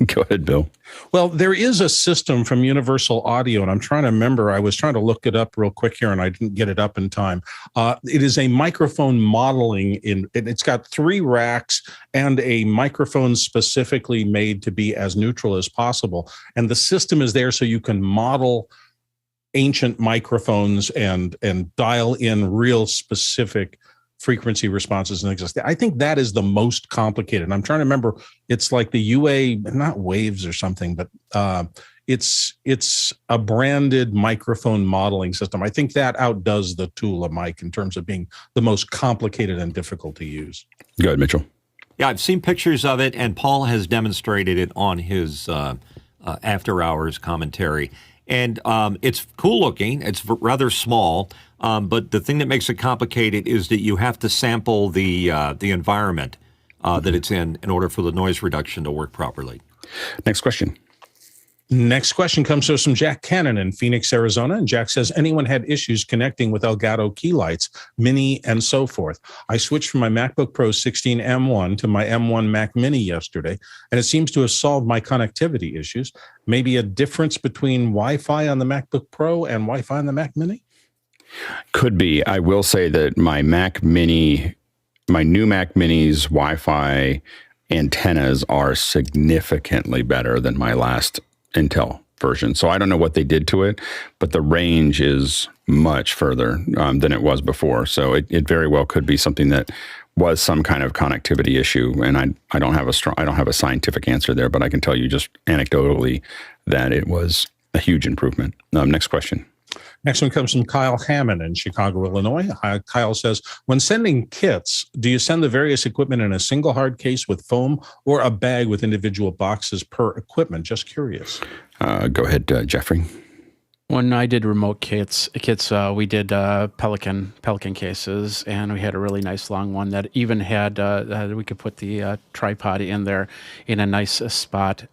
Go ahead, Bill. Well, there is a system from Universal Audio, and I'm trying to remember. I was trying to look it up real quick here, and I didn't get it up in time. It is a microphone modeling it's got 3 racks and a microphone specifically made to be as neutral as possible. And the system is there so you can model ancient microphones and dial in real specific frequency responses and things. I think that is the most complicated. I'm trying to remember. It's like the UA, not Waves or something, but it's a branded microphone modeling system. I think that outdoes the Tula mic in terms of being the most complicated and difficult to use. Go ahead, Mitchell. Yeah, I've seen pictures of it, and Paul has demonstrated it on his after hours commentary. And it's cool looking. It's rather small. But the thing that makes it complicated is that you have to sample the environment that it's in order for the noise reduction to work properly. Next question. Next question comes to us from Jack Cannon in Phoenix, Arizona. And Jack says, anyone had issues connecting with Elgato Key Lights, Mini, and so forth? I switched from my MacBook Pro 16 M1 to my M1 Mac Mini yesterday, and it seems to have solved my connectivity issues. Maybe a difference between Wi-Fi on the MacBook Pro and Wi-Fi on the Mac Mini? Could be. I will say that my Mac Mini, my new Mac Mini's Wi-Fi antennas are significantly better than my last Intel version. So I don't know what they did to it, but the range is much further than it was before. So it very well could be something that was some kind of connectivity issue. And I don't have a scientific answer there, but I can tell you just anecdotally that it was a huge improvement. Next question. Next one comes from Kyle Hammond in Chicago, Illinois. Kyle says, when sending kits, do you send the various equipment in a single hard case with foam or a bag with individual boxes per equipment? Just curious. Go ahead, Jeffrey. When I did remote kits, we did Pelican cases, and we had a really nice long one that even had we could put the tripod in there in a nice spot.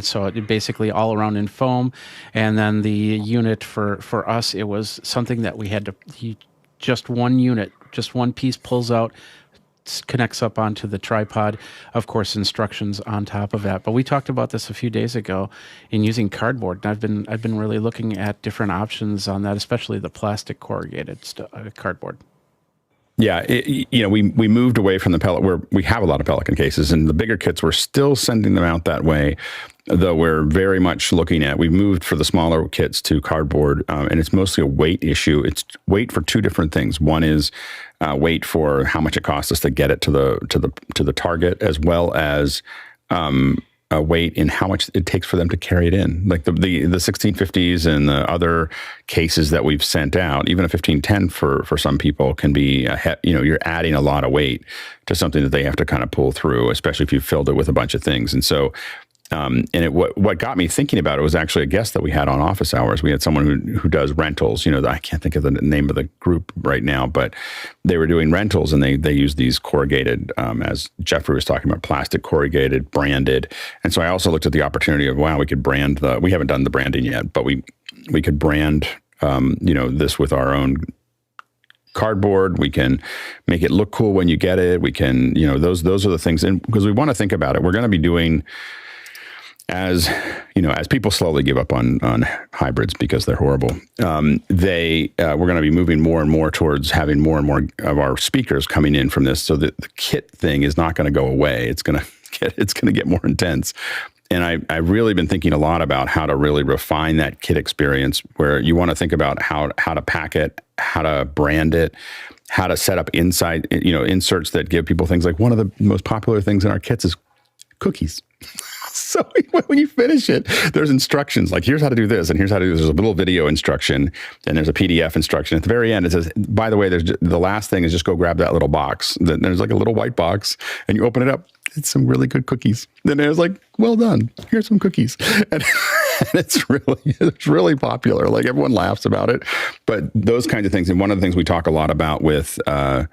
So it basically all around in foam, and then the unit for us, it was something that we had to just one unit, just one piece pulls out, connects up onto the tripod, of course instructions on top of that. But we talked about this a few days ago in using cardboard, and I've been really looking at different options on that, especially the plastic corrugated cardboard. Yeah, we moved away from the pellet, where we have a lot of Pelican cases, and the bigger kits, we're still sending them out that way, though we're very much looking at, we've moved for the smaller kits to cardboard, and it's mostly a weight issue. It's weight for 2 different things. One is weight for how much it costs us to get it to the target, as well as weight in how much it takes for them to carry it in. Like the 1650s and the other cases that we've sent out, even a 1510 for some people can be, you're adding a lot of weight to something that they have to kind of pull through, especially if you filled it with a bunch of things. And so, what got me thinking about it was actually a guest that we had on Office Hours. We had someone who does rentals. I can't think of the name of the group right now, but they were doing rentals, and they use these corrugated, as Jeffrey was talking about, plastic corrugated, branded. And so I also looked at the opportunity of, wow, we could brand we haven't done the branding yet, but we could brand, this with our own cardboard. We can make it look cool when you get it. We can, those are the things. And because we want to think about it, we're going to be doing, as people slowly give up on hybrids because they're horrible, we're going to be moving more and more towards having more and more of our speakers coming in from this, so that the kit thing is not going to go away. It's going to get more intense. And I've really been thinking a lot about how to really refine that kit experience, where you want to think about how to pack it, how to brand it, how to set up inserts that give people things like one of the most popular things in our kits is cookies. So when you finish it, there's instructions like here's how to do this and here's how to do this. There's a little video instruction and there's a PDF instruction. At the very end, it says, by the way, the last thing is just go grab that little box. Then there's like a little white box and you open it up. It's some really good cookies. Then it was like, well done. Here's some cookies. And it's really popular. Like everyone laughs about it. But those kinds of things. And one of the things we talk a lot about with our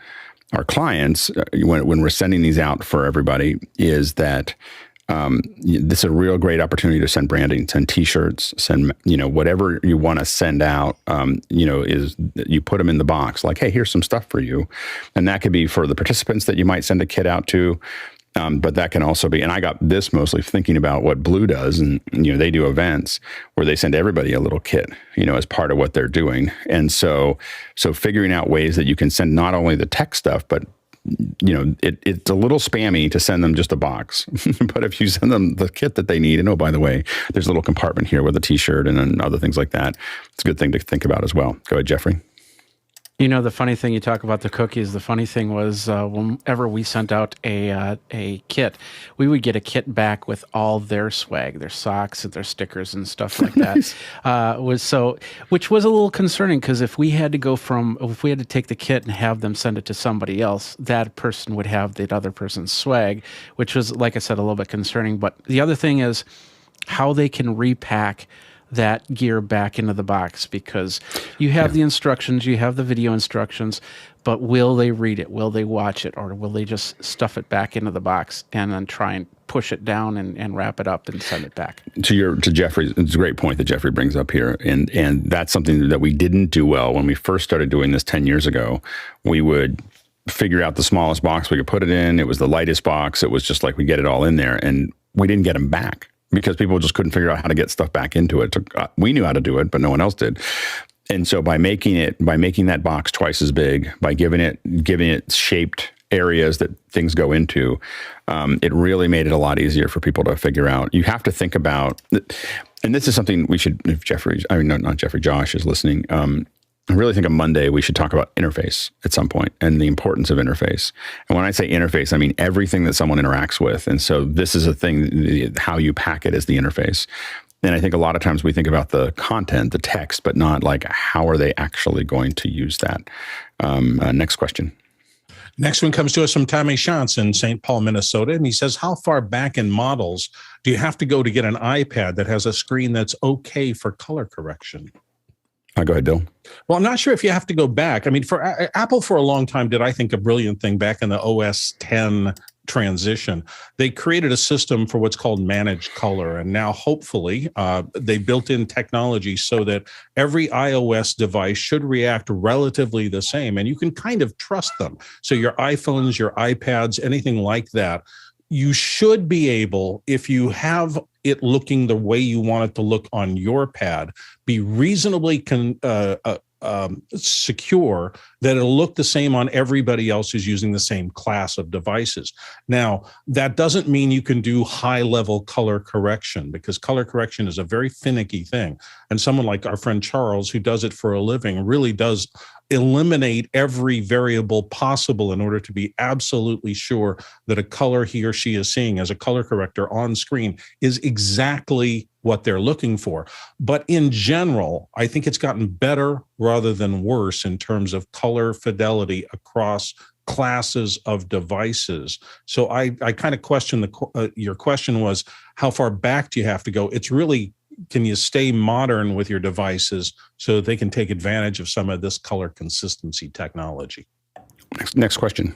clients when we're sending these out for everybody is that this is a real great opportunity to send branding, send T-shirts, send whatever you want to send out. Is you put them in the box, like, hey, here's some stuff for you, and that could be for the participants that you might send a kit out to. But that can also be, and I got this mostly thinking about what Blue does, and they do events where they send everybody a little kit, as part of what they're doing, and so figuring out ways that you can send not only the tech stuff, but it's a little spammy to send them just a box, but if you send them the kit that they need, and oh, by the way, there's a little compartment here with a T-shirt and then other things like that. It's a good thing to think about as well. Go ahead, Jeffrey. The funny thing, you talk about the cookies. The funny thing was whenever we sent out a kit, we would get a kit back with all their swag, their socks and their stickers and stuff like that. Which was a little concerning because if we had to take the kit and have them send it to somebody else, that person would have that other person's swag, which was, like I said, a little bit concerning. But the other thing is how they can repack that gear back into the box, because you have the instructions, you have the video instructions, but will they read it? Will they watch it? Or will they just stuff it back into the box and then try and push it down and wrap it up and send it back? To Jeffrey's, it's a great point that Jeffrey brings up here. And that's something that we didn't do well when we first started doing this 10 years ago. We would figure out the smallest box we could put it in. It was the lightest box. It was just like we get it all in there, and we didn't get them back, because people just couldn't figure out how to get stuff back into it. We knew how to do it, but no one else did. And so by making that box twice as big, by giving it shaped areas that things go into, it really made it a lot easier for people to figure out. You have to think about, and this is something we should, if Josh is listening, I really think on Monday we should talk about interface at some point and the importance of interface. And when I say interface, I mean everything that someone interacts with. And so this is a thing, how you pack it is the interface. And I think a lot of times we think about the content, the text, but not like how are they actually going to use that. Next question. Next one comes to us from Tommy Shantz in St. Paul, Minnesota. And he says, how far back in models do you have to go to get an iPad that has a screen that's okay for color correction? Go ahead, Bill. Well, I'm not sure if you have to go back. I mean, for Apple for a long time did, I think, a brilliant thing back in the OS 10 transition. They created a system for what's called managed color. And now, hopefully, they built in technology so that every iOS device should react relatively the same. And you can kind of trust them. So your iPhones, your iPads, anything like that, you should be able, if you have it looking the way you want it to look on your pad, be reasonably secure that it'll look the same on everybody else who's using the same class of devices. Now, that doesn't mean you can do high-level color correction, because color correction is a very finicky thing. And someone like our friend Charles, who does it for a living, really does eliminate every variable possible in order to be absolutely sure that a color he or she is seeing as a color corrector on screen is exactly what they're looking for. But in general, I think it's gotten better rather than worse in terms of color fidelity across classes of devices. So I kind of question your question was, how far back do you have to go? It's really, can you stay modern with your devices so that they can take advantage of some of this color consistency technology? Next question.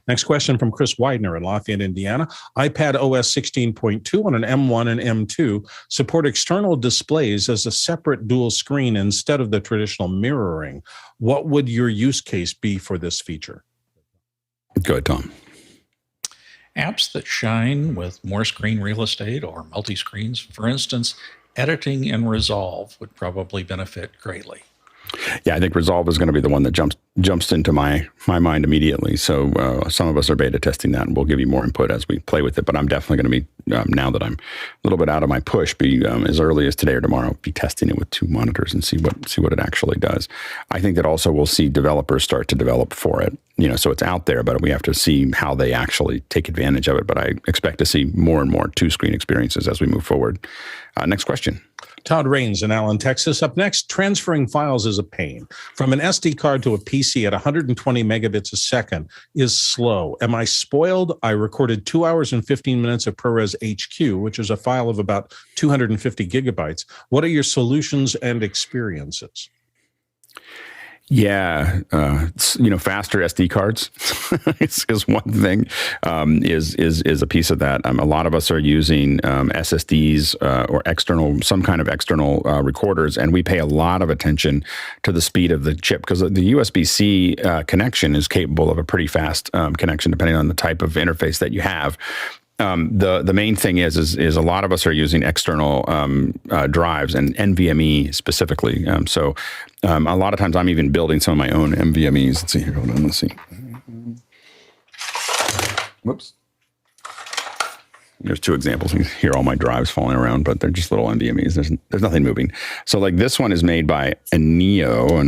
Next question from Chris Widener in Lafayette, Indiana. iPad OS 16.2 on an M1 and M2 support external displays as a separate dual screen instead of the traditional mirroring. What would your use case be for this feature? Go ahead, Tom. Apps that shine with more screen real estate or multi-screens, for instance, editing in Resolve would probably benefit greatly. Yeah, I think Resolve is going to be the one that jumps into my mind immediately. So some of us are beta testing that, and we'll give you more input as we play with it. But I'm definitely going to be, now that I'm a little bit out of my push, be as early as today or tomorrow, be testing it with 2 monitors and see what it actually does. I think that also we'll see developers start to develop for it. So it's out there, but we have to see how they actually take advantage of it. But I expect to see more and more 2-screen experiences as we move forward. Next question. Todd Rains in Allen, Texas. Up next, transferring files is a pain. From an SD card to a PC at 120 megabits a second is slow. Am I spoiled? I recorded 2 hours and 15 minutes of ProRes HQ, which is a file of about 250 gigabytes. What are your solutions and experiences? Yeah, faster SD cards is one thing. Is a piece of that. A lot of us are using SSDs or some kind of external recorders, and we pay a lot of attention to the speed of the chip because the USB-C connection is capable of a pretty fast connection depending on the type of interface that you have. The main thing is a lot of us are using external drives and NVMe specifically. So a lot of times I'm even building some of my own NVMEs. Let's see here. Hold on. Let's see. Whoops. There's 2 examples. You can hear all my drives falling around, but they're just little NVMEs. There's nothing moving. So like this one is made by Neo, and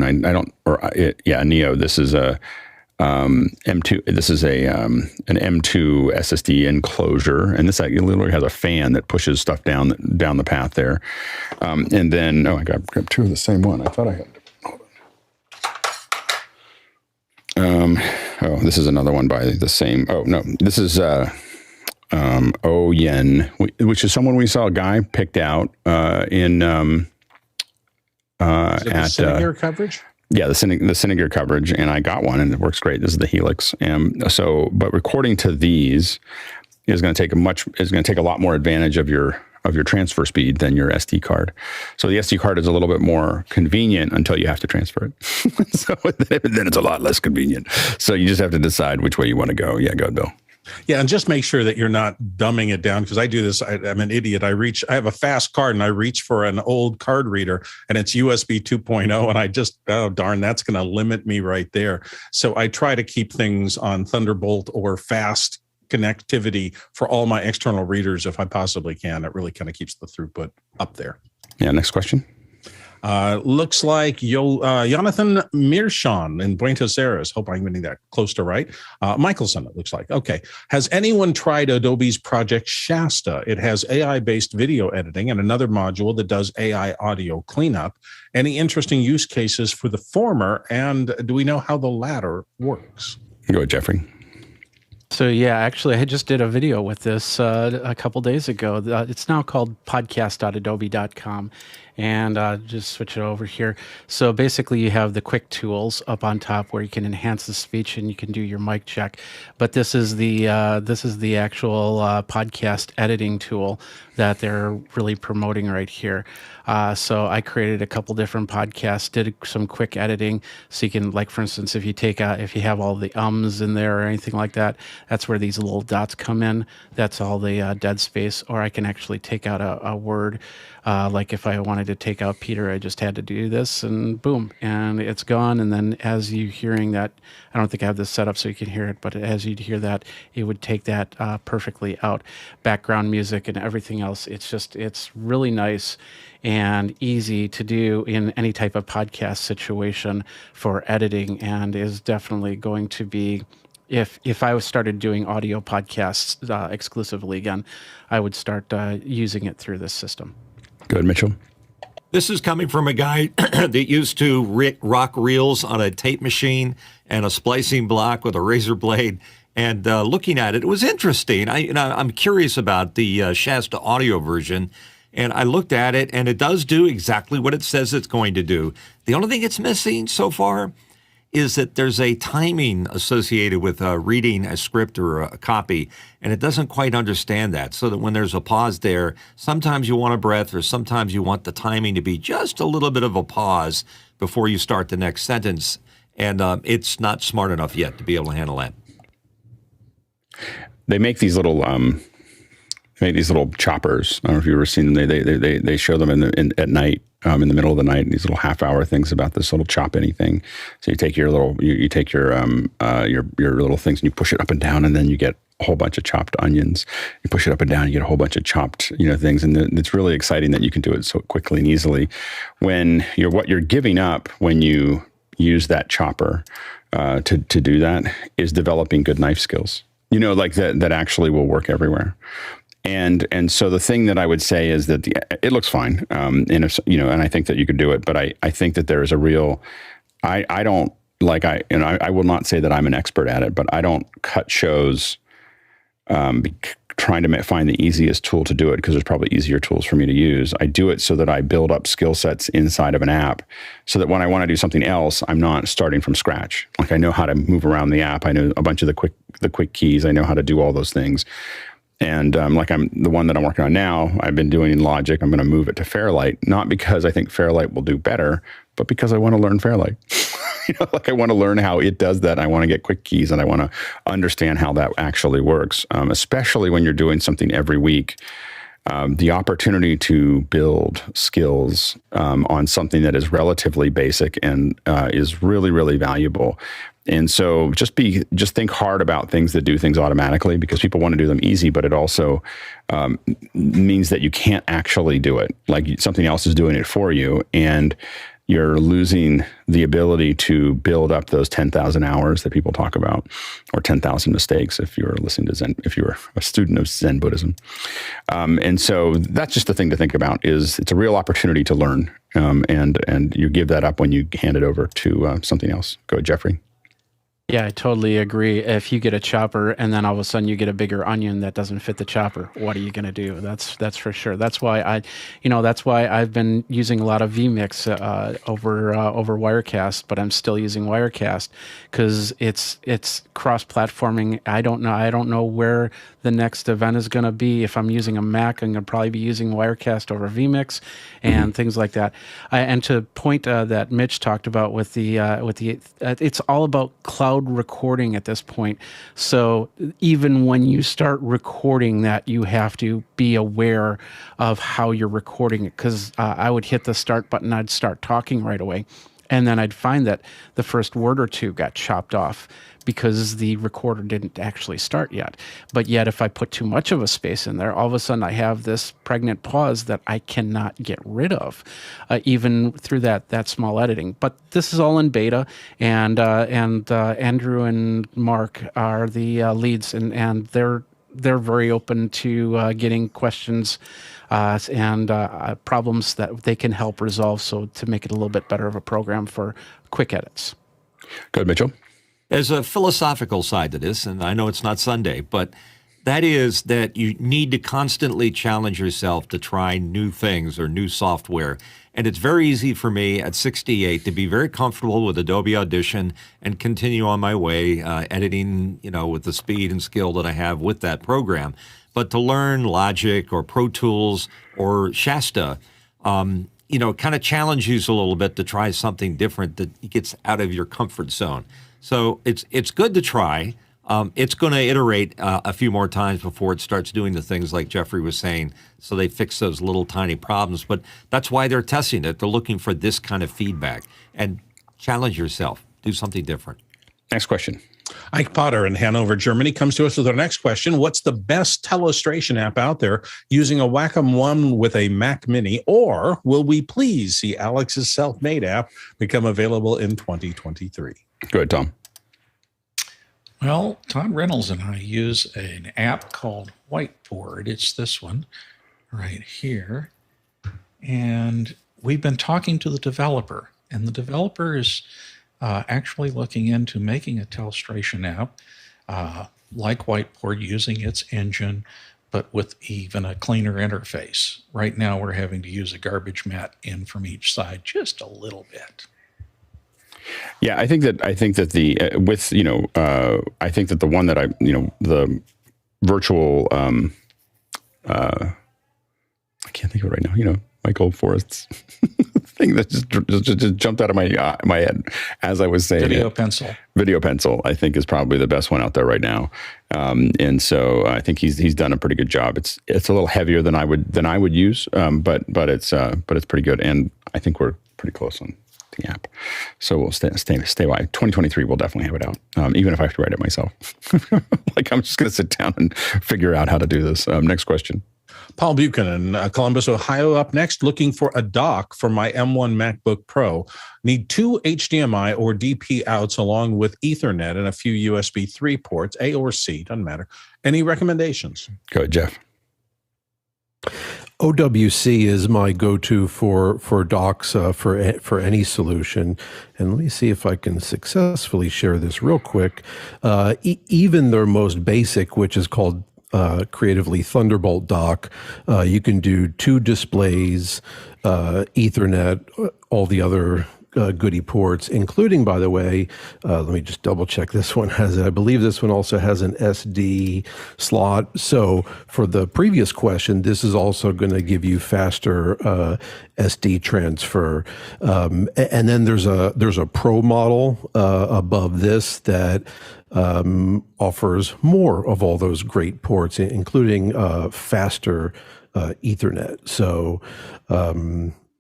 Neo. This is a M2. This is an M2 SSD enclosure, and this literally has a fan that pushes stuff down the path there. And then I grabbed 2 of the same one. I thought I had. This is another one by the same. Oh no, this is Oyen, which is someone we saw a guy picked out in at Cinegear coverage. Yeah, the Cinegear coverage, and I got one, and it works great. This is the Helix, but recording to these is going to take a lot more advantage of your transfer speed than your SD card. So the SD card is a little bit more convenient until you have to transfer it. So then it's a lot less convenient. So you just have to decide which way you want to go. Yeah, go ahead, Bill. Yeah, and just make sure that you're not dumbing it down, because I do this. I'm an idiot. I have a fast card and I reach for an old card reader and it's USB 2.0 and I just, oh darn, that's going to limit me right there. So I try to keep things on Thunderbolt or fast connectivity for all my external readers if I possibly can. It really kind of keeps the throughput up there. Yeah, next question. Looks like Jonathan Mirshon in Buenos Aires. Hope I'm getting that close to right. Michelson, it looks like. Okay. Has anyone tried Adobe's Project Shasta? It has AI-based video editing and another module that does AI audio cleanup. Any interesting use cases for the former? And do we know how the latter works? Go ahead, Jeffrey. So yeah, actually, I just did a video with this a couple days ago. It's now called podcast.adobe.com, and just switch it over here. So basically, you have the quick tools up on top where you can enhance the speech and you can do your mic check. But this is the actual podcast editing tool that they're really promoting right here. So I created a couple different podcasts, did some quick editing, so you can, like, for instance, if you have all the ums in there or anything like that, that's where these little dots come in. That's all the dead space. Or I can actually take out a word. Like if I wanted to take out Peter, I just had to do this and boom, and it's gone. And then as you hearing that, I don't think I have this set up so you can hear it, but as you'd hear that, it would take that perfectly out. Background music and everything else. It's really nice and easy to do in any type of podcast situation for editing, and is definitely going to be, if I started doing audio podcasts exclusively again, I would start using it through this system. Good, Mitchell. This is coming from a guy that used to rock reels on a tape machine and a splicing block with a razor blade. And looking at it, it was interesting. I'm curious about the Shasta audio version. And I looked at it, and it does do exactly what it says it's going to do. The only thing it's missing so far is that there's a timing associated with reading a script or a copy, and it doesn't quite understand that. So that when there's a pause there, sometimes you want a breath, or sometimes you want the timing to be just a little bit of a pause before you start the next sentence. And it's not smart enough yet to be able to handle that. They make these little They make these little choppers. I don't know if you've ever seen them. They show them at night, in the middle of the night. These little half-hour things about this little chop anything. So you take your little you take your little things and you push it up and down, and then you get a whole bunch of chopped onions. You push it up and down, you get a whole bunch of chopped things, and it's really exciting that you can do it so quickly and easily. When what you're giving up when you use that chopper to do that is developing good knife skills. Like that actually will work everywhere. And so the thing that I would say is that it looks fine, and I think that you could do it, but I think that there is a real, I don't like, I will not say that I'm an expert at it, but I don't cut shows trying to find the easiest tool to do it, because there's probably easier tools for me to use. I do it so that I build up skill sets inside of an app, so that when I want to do something else, I'm not starting from scratch. Like, I know how to move around the app. I know a bunch of the quick keys. I know how to do all those things. And like the one that I'm working on now, I've been doing in Logic. I'm going to move it to Fairlight, not because I think Fairlight will do better, but because I want to learn Fairlight. Like, I want to learn how it does that. I want to get quick keys, and I want to understand how that actually works, especially when you're doing something every week. The opportunity to build skills on something that is relatively basic and is really, really valuable. And so just think hard about things that do things automatically, because people want to do them easy, but it also means that you can't actually do it. Like, something else is doing it for you, and you're losing the ability to build up those 10,000 hours that people talk about, or 10,000 mistakes if you're listening to Zen, if you're a student of Zen Buddhism. And so that's just the thing to think about, is it's a real opportunity to learn, and you give that up when you hand it over to something else. Go ahead, Jeffrey. Yeah, I totally agree. If you get a chopper and then all of a sudden you get a bigger onion that doesn't fit the chopper, what are you going to do? That's for sure. That's why I've been using a lot of vMix over Wirecast, but I'm still using Wirecast because it's cross-platforming. I don't know where the next event is going to be. If I'm using a Mac, I'm going to probably be using Wirecast over vMix and things like that. And to point that Mitch talked about with the it's all about cloud recording at this point. So even when you start recording that, you have to be aware of how you're recording it, because I would hit the start button, I'd start talking right away, and then I'd find that the first word or two got chopped off because the recorder didn't actually start yet. But yet, if I put too much of a space in there, all of a sudden I have this pregnant pause that I cannot get rid of, even through that small editing. But this is all in beta, and Andrew and Mark are the leads, and they're very open to getting questions and problems that they can help resolve, so to make it a little bit better of a program for quick edits. Go ahead, Mitchell. There's a philosophical side to this, and I know it's not Sunday, but that is that you need to constantly challenge yourself to try new things or new software. And it's very easy for me at 68 to be very comfortable with Adobe Audition and continue on my way, editing, with the speed and skill that I have with that program. But to learn Logic or Pro Tools or Shasta, kind of challenges you a little bit to try something different that gets out of your comfort zone. So it's good to try. It's going to iterate a few more times before it starts doing the things like Jeffrey was saying, so they fix those little tiny problems. But that's why they're testing it. They're looking for this kind of feedback. And challenge yourself. Do something different. Next question. Ike Potter in Hanover, Germany comes to us with our next question. What's the best telestration app out there using a Wacom One with a Mac Mini? Or will we please see Alex's self-made app become available in 2023? Go ahead, Tom. Well, Todd Reynolds and I use an app called Whiteboard. It's this one right here. And we've been talking to the developer. And the developer is actually looking into making a telestration app like Whiteboard, using its engine, but with even a cleaner interface. Right now, we're having to use a garbage mat in from each side just a little bit. Yeah, I think that the I think that the one that the virtual I can't think of it right now. Michael Forrest's thing that just jumped out of my head as I was saying Video it. Pencil. Video Pencil, I think, is probably the best one out there right now. And so I think he's done a pretty good job. It's a little heavier than I would use, but it's pretty good. And I think we're pretty close on the app. So we'll stay wide. 2023, we'll definitely have it out, even if I have to write it myself. Like, I'm just going to sit down and figure out how to do this. Next question. Paul Buchanan, Columbus, Ohio, up next. Looking for a dock for my M1 MacBook Pro. Need 2 HDMI or DP outs along with Ethernet and a few USB 3 ports, A or C, doesn't matter. Any recommendations? Go ahead, Jeff. OWC is my go-to for docks for any solution. And let me see if I can successfully share this real quick. Even their most basic, which is called creatively Thunderbolt dock, you can do 2 displays, Ethernet, all the other goodie ports, including, by the way, let me just double check. This one has it. I believe this one also has an SD slot. So for the previous question, this is also going to give you faster SD transfer. And then there's a Pro model above this that offers more of all those great ports, including faster Ethernet. So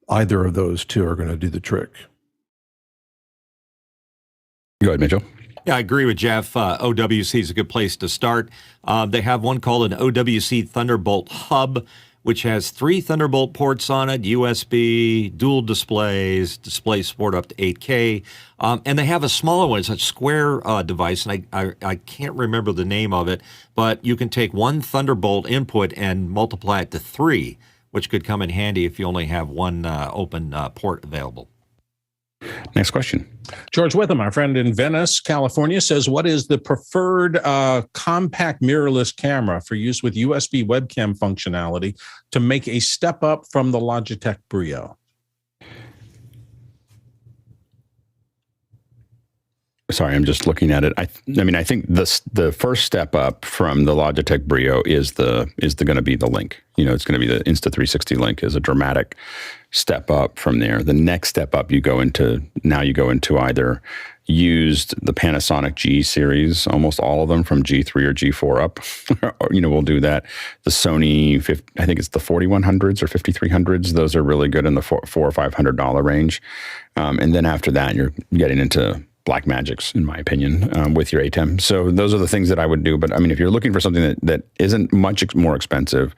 either of those 2 are going to do the trick. Go ahead, Mitchell. Yeah, I agree with Jeff. OWC is a good place to start. They have one called an OWC Thunderbolt Hub, which has 3 Thunderbolt ports on it, USB, dual displays support up to 8K. And they have a smaller one. It's a square device, and I can't remember the name of it, but you can take 1 Thunderbolt input and multiply it to 3, which could come in handy if you only have 1 open port available. Next question. George Witham, our friend in Venice, California, says, what is the preferred compact mirrorless camera for use with USB webcam functionality to make a step up from the Logitech Brio? Sorry, I'm just looking at it. I mean, I think the first step up from the Logitech Brio is going to be the Link. It's going to be the Insta360 Link is a dramatic step up from there. The next step up you go into either used the Panasonic G series, almost all of them from G3 or G4 up. We'll do that. The Sony, I think it's the 4100s or 5300s. Those are really good in the $400 or $500 range. And then after that, you're getting into black magics, in my opinion, with your ATEM. So those are the things that I would do. But I mean, if you're looking for something that isn't much more expensive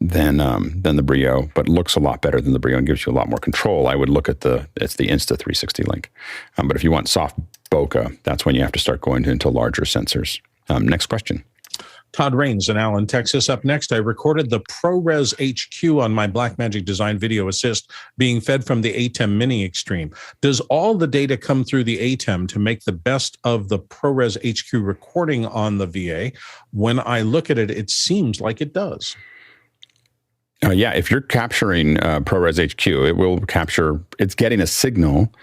than the Brio, but looks a lot better than the Brio and gives you a lot more control, I would look at it's the Insta360 Link. But if you want soft bokeh, that's when you have to start going into larger sensors. Next question. Todd Rains in Allen, Texas. Up next, I recorded the ProRes HQ on my Blackmagic Design Video Assist being fed from the ATEM Mini Extreme. Does all the data come through the ATEM to make the best of the ProRes HQ recording on the VA? When I look at it, it seems like it does. Yeah, if you're capturing ProRes HQ, it will capture, it's getting a signal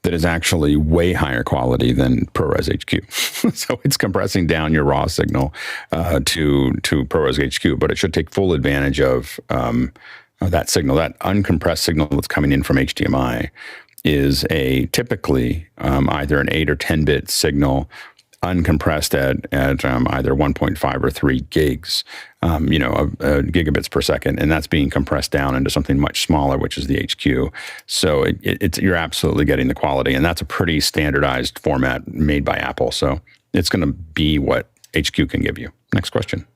that is actually way higher quality than ProRes HQ. So it's compressing down your raw signal to ProRes HQ, but it should take full advantage of that signal. That uncompressed signal that's coming in from HDMI is typically either an 8 or 10-bit signal uncompressed at either 1.5 or 3 gigs, gigabits per second, and that's being compressed down into something much smaller, which is the HQ. So you're absolutely getting the quality, and that's a pretty standardized format made by Apple. So it's going to be what HQ can give you. Next question.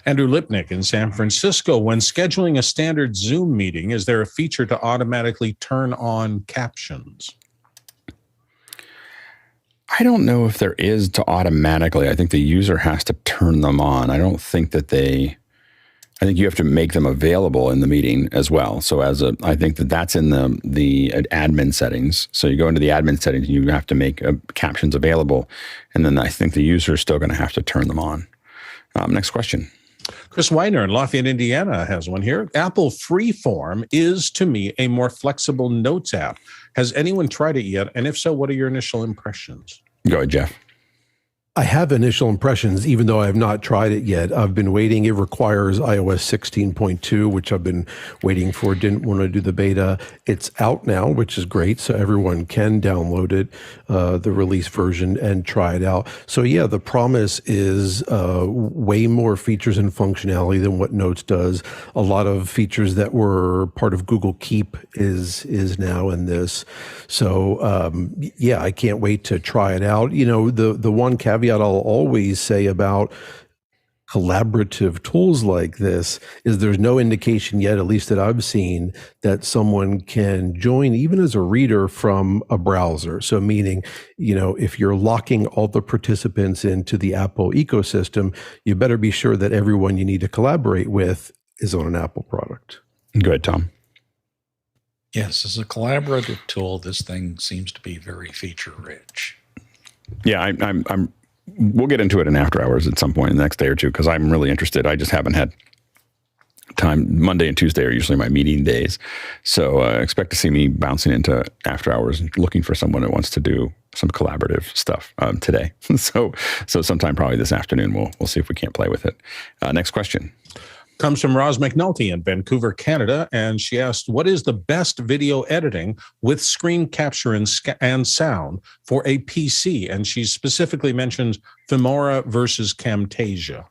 Andrew Lipnick in San Francisco. When scheduling a standard Zoom meeting, is there a feature to automatically turn on captions? I don't know if there is to automatically. I think the user has to turn them on. I don't think that I think you have to make them available in the meeting as well. So I think that's in the admin settings. So you go into the admin settings and you have to make captions available. And then I think the user is still going to have to turn them on. Next question. Chris Weiner in Lafayette, Indiana has one here. Apple Freeform is, to me, a more flexible notes app. Has anyone tried it yet? And if so, what are your initial impressions? Go ahead, Jeff. I have initial impressions, even though I have not tried it yet. I've been waiting. It requires iOS 16.2, which I've been waiting for. Didn't want to do the beta. It's out now, which is great. So everyone can download it, the release version, and try it out. So yeah, the promise is way more features and functionality than what Notes does. A lot of features that were part of Google Keep is now in this. So yeah, I can't wait to try it out. You know, the one caveat I'll always say about collaborative tools like this is there's no indication yet, at least that I've seen, that someone can join even as a reader from a browser. So meaning, you know, if you're locking all the participants into the Apple ecosystem, you better be sure that everyone you need to collaborate with is on an Apple product. Go ahead, Tom. Yes, as a collaborative tool, this thing seems to be very feature rich. Yeah, we'll get into it in after hours at some point in the next day or two because I'm really interested. I just haven't had time. Monday and Tuesday are usually my meeting days. So expect to see me bouncing into after hours and looking for someone that wants to do some collaborative stuff today. So sometime probably this afternoon, we'll see if we can't play with it. Next question. Comes from Roz McNulty in Vancouver, Canada, and she asked, what is the best video editing with screen capture and sound for a PC? And she specifically mentioned Filmora versus Camtasia.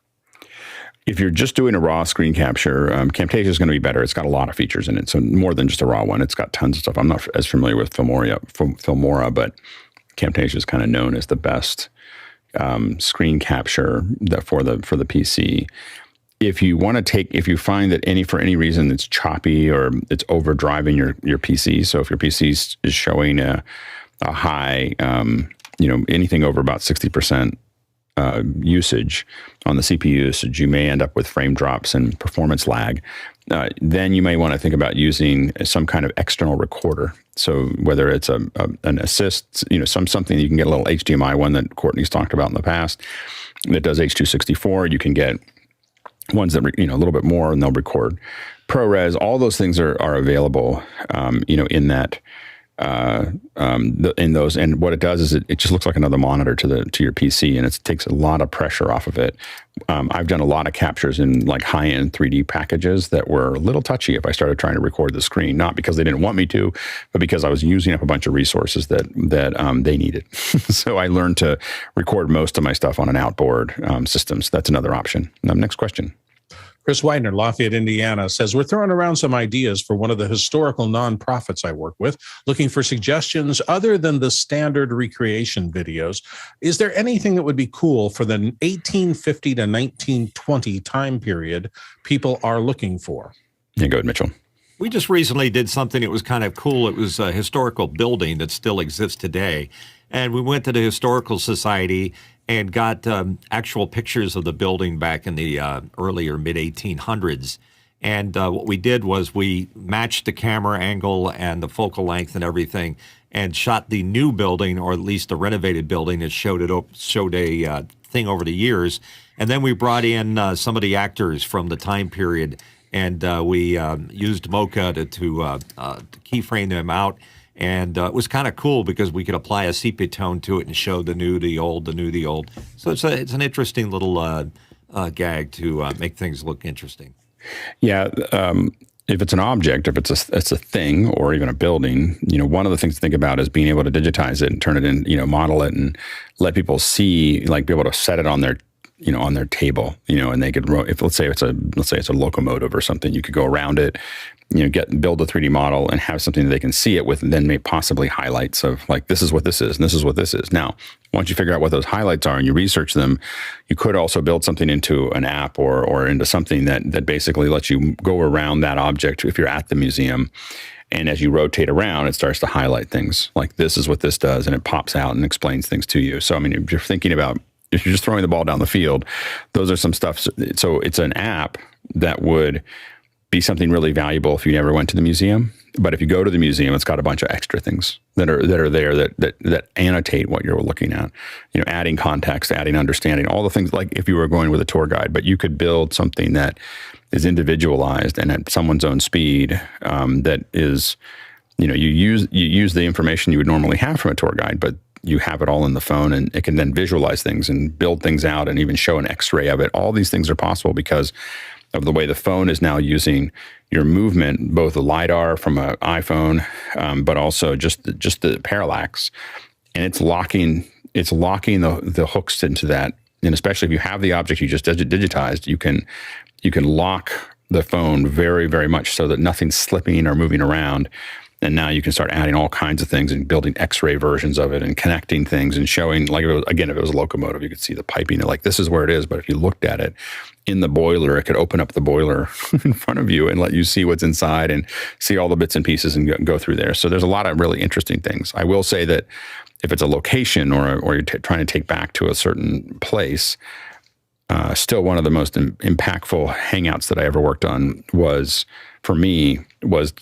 If you're just doing a raw screen capture, Camtasia is going to be better. It's got a lot of features in it, so more than just a raw one. It's got tons of stuff. I'm not as familiar with Filmora, but Camtasia is kind of known as the best screen capture for the PC. If you find that for any reason it's choppy or it's overdriving your PC, so if your PC is showing a high, anything over about 60% usage on the CPU usage, you may end up with frame drops and performance lag. Then you may want to think about using some kind of external recorder. So whether it's an assist, something you can get a little HDMI one that Courtney's talked about in the past that does H.264. You can get ones that a little bit more, and they'll record ProRes. All those things are available, in that in those. And what it does is it just looks like another monitor to your PC, and it takes a lot of pressure off of it. I've done a lot of captures in like high-end 3D packages that were a little touchy if I started trying to record the screen, not because they didn't want me to, but because I was using up a bunch of resources that they needed. So I learned to record most of my stuff on an outboard system. So that's another option. Next question. Chris Widener, Lafayette, Indiana, says, we're throwing around some ideas for one of the historical nonprofits I work with, looking for suggestions other than the standard recreation videos. Is there anything that would be cool for the 1850 to 1920 time period people are looking for? Yeah, go ahead, Mitchell. We just recently did something that was kind of cool. It was a historical building that still exists today. And we went to the Historical Society and got actual pictures of the building back in the early or mid-1800s. And what we did was we matched the camera angle and the focal length and everything and shot the new building, or at least the renovated building, that showed a thing over the years. And then we brought in some of the actors from the time period, and we used Mocha to keyframe them out. And it was kind of cool because we could apply a sepia tone to it and show the new, the old, the new, the old. So it's an interesting little gag to make things look interesting. Yeah, if it's an object, if it's a thing or even a building, one of the things to think about is being able to digitize it and turn it in, model it and let people see, like be able to set it on their on their table, and they could, if let's say it's a locomotive or something, you could go around it, build a 3D model and have something that they can see it with, and then maybe possibly highlights of like, this is what this is and this is what this is. Now, once you figure out what those highlights are and you research them, you could also build something into an app or into something that basically lets you go around that object if you're at the museum. And as you rotate around, it starts to highlight things like, this is what this does, and it pops out and explains things to you. So, I mean, if you're thinking about, if you're just throwing the ball down the field, those are some stuff. So it's an app that would be something really valuable if you never went to the museum. But if you go to the museum, it's got a bunch of extra things that are there that annotate what you're looking at. Adding context, adding understanding, all the things like if you were going with a tour guide. But you could build something that is individualized and at someone's own speed. That is, you use the information you would normally have from a tour guide, but you have it all in the phone, and it can then visualize things and build things out and even show an X-ray of it. All these things are possible because of the way the phone is now using your movement, both the LiDAR from an iPhone, but also just the parallax, and it's locking the hooks into that. And especially if you have the object you just digitized, you can lock the phone very, very much so that nothing's slipping or moving around. And now you can start adding all kinds of things and building X-ray versions of it and connecting things and showing, like, if it was a locomotive, you could see the piping. Like, this is where it is. But if you looked at it in the boiler, it could open up the boiler in front of you and let you see what's inside and see all the bits and pieces and go through there. So there's a lot of really interesting things. I will say that if it's a location or you're trying to take back to a certain place, still one of the most impactful hangouts that I ever worked on was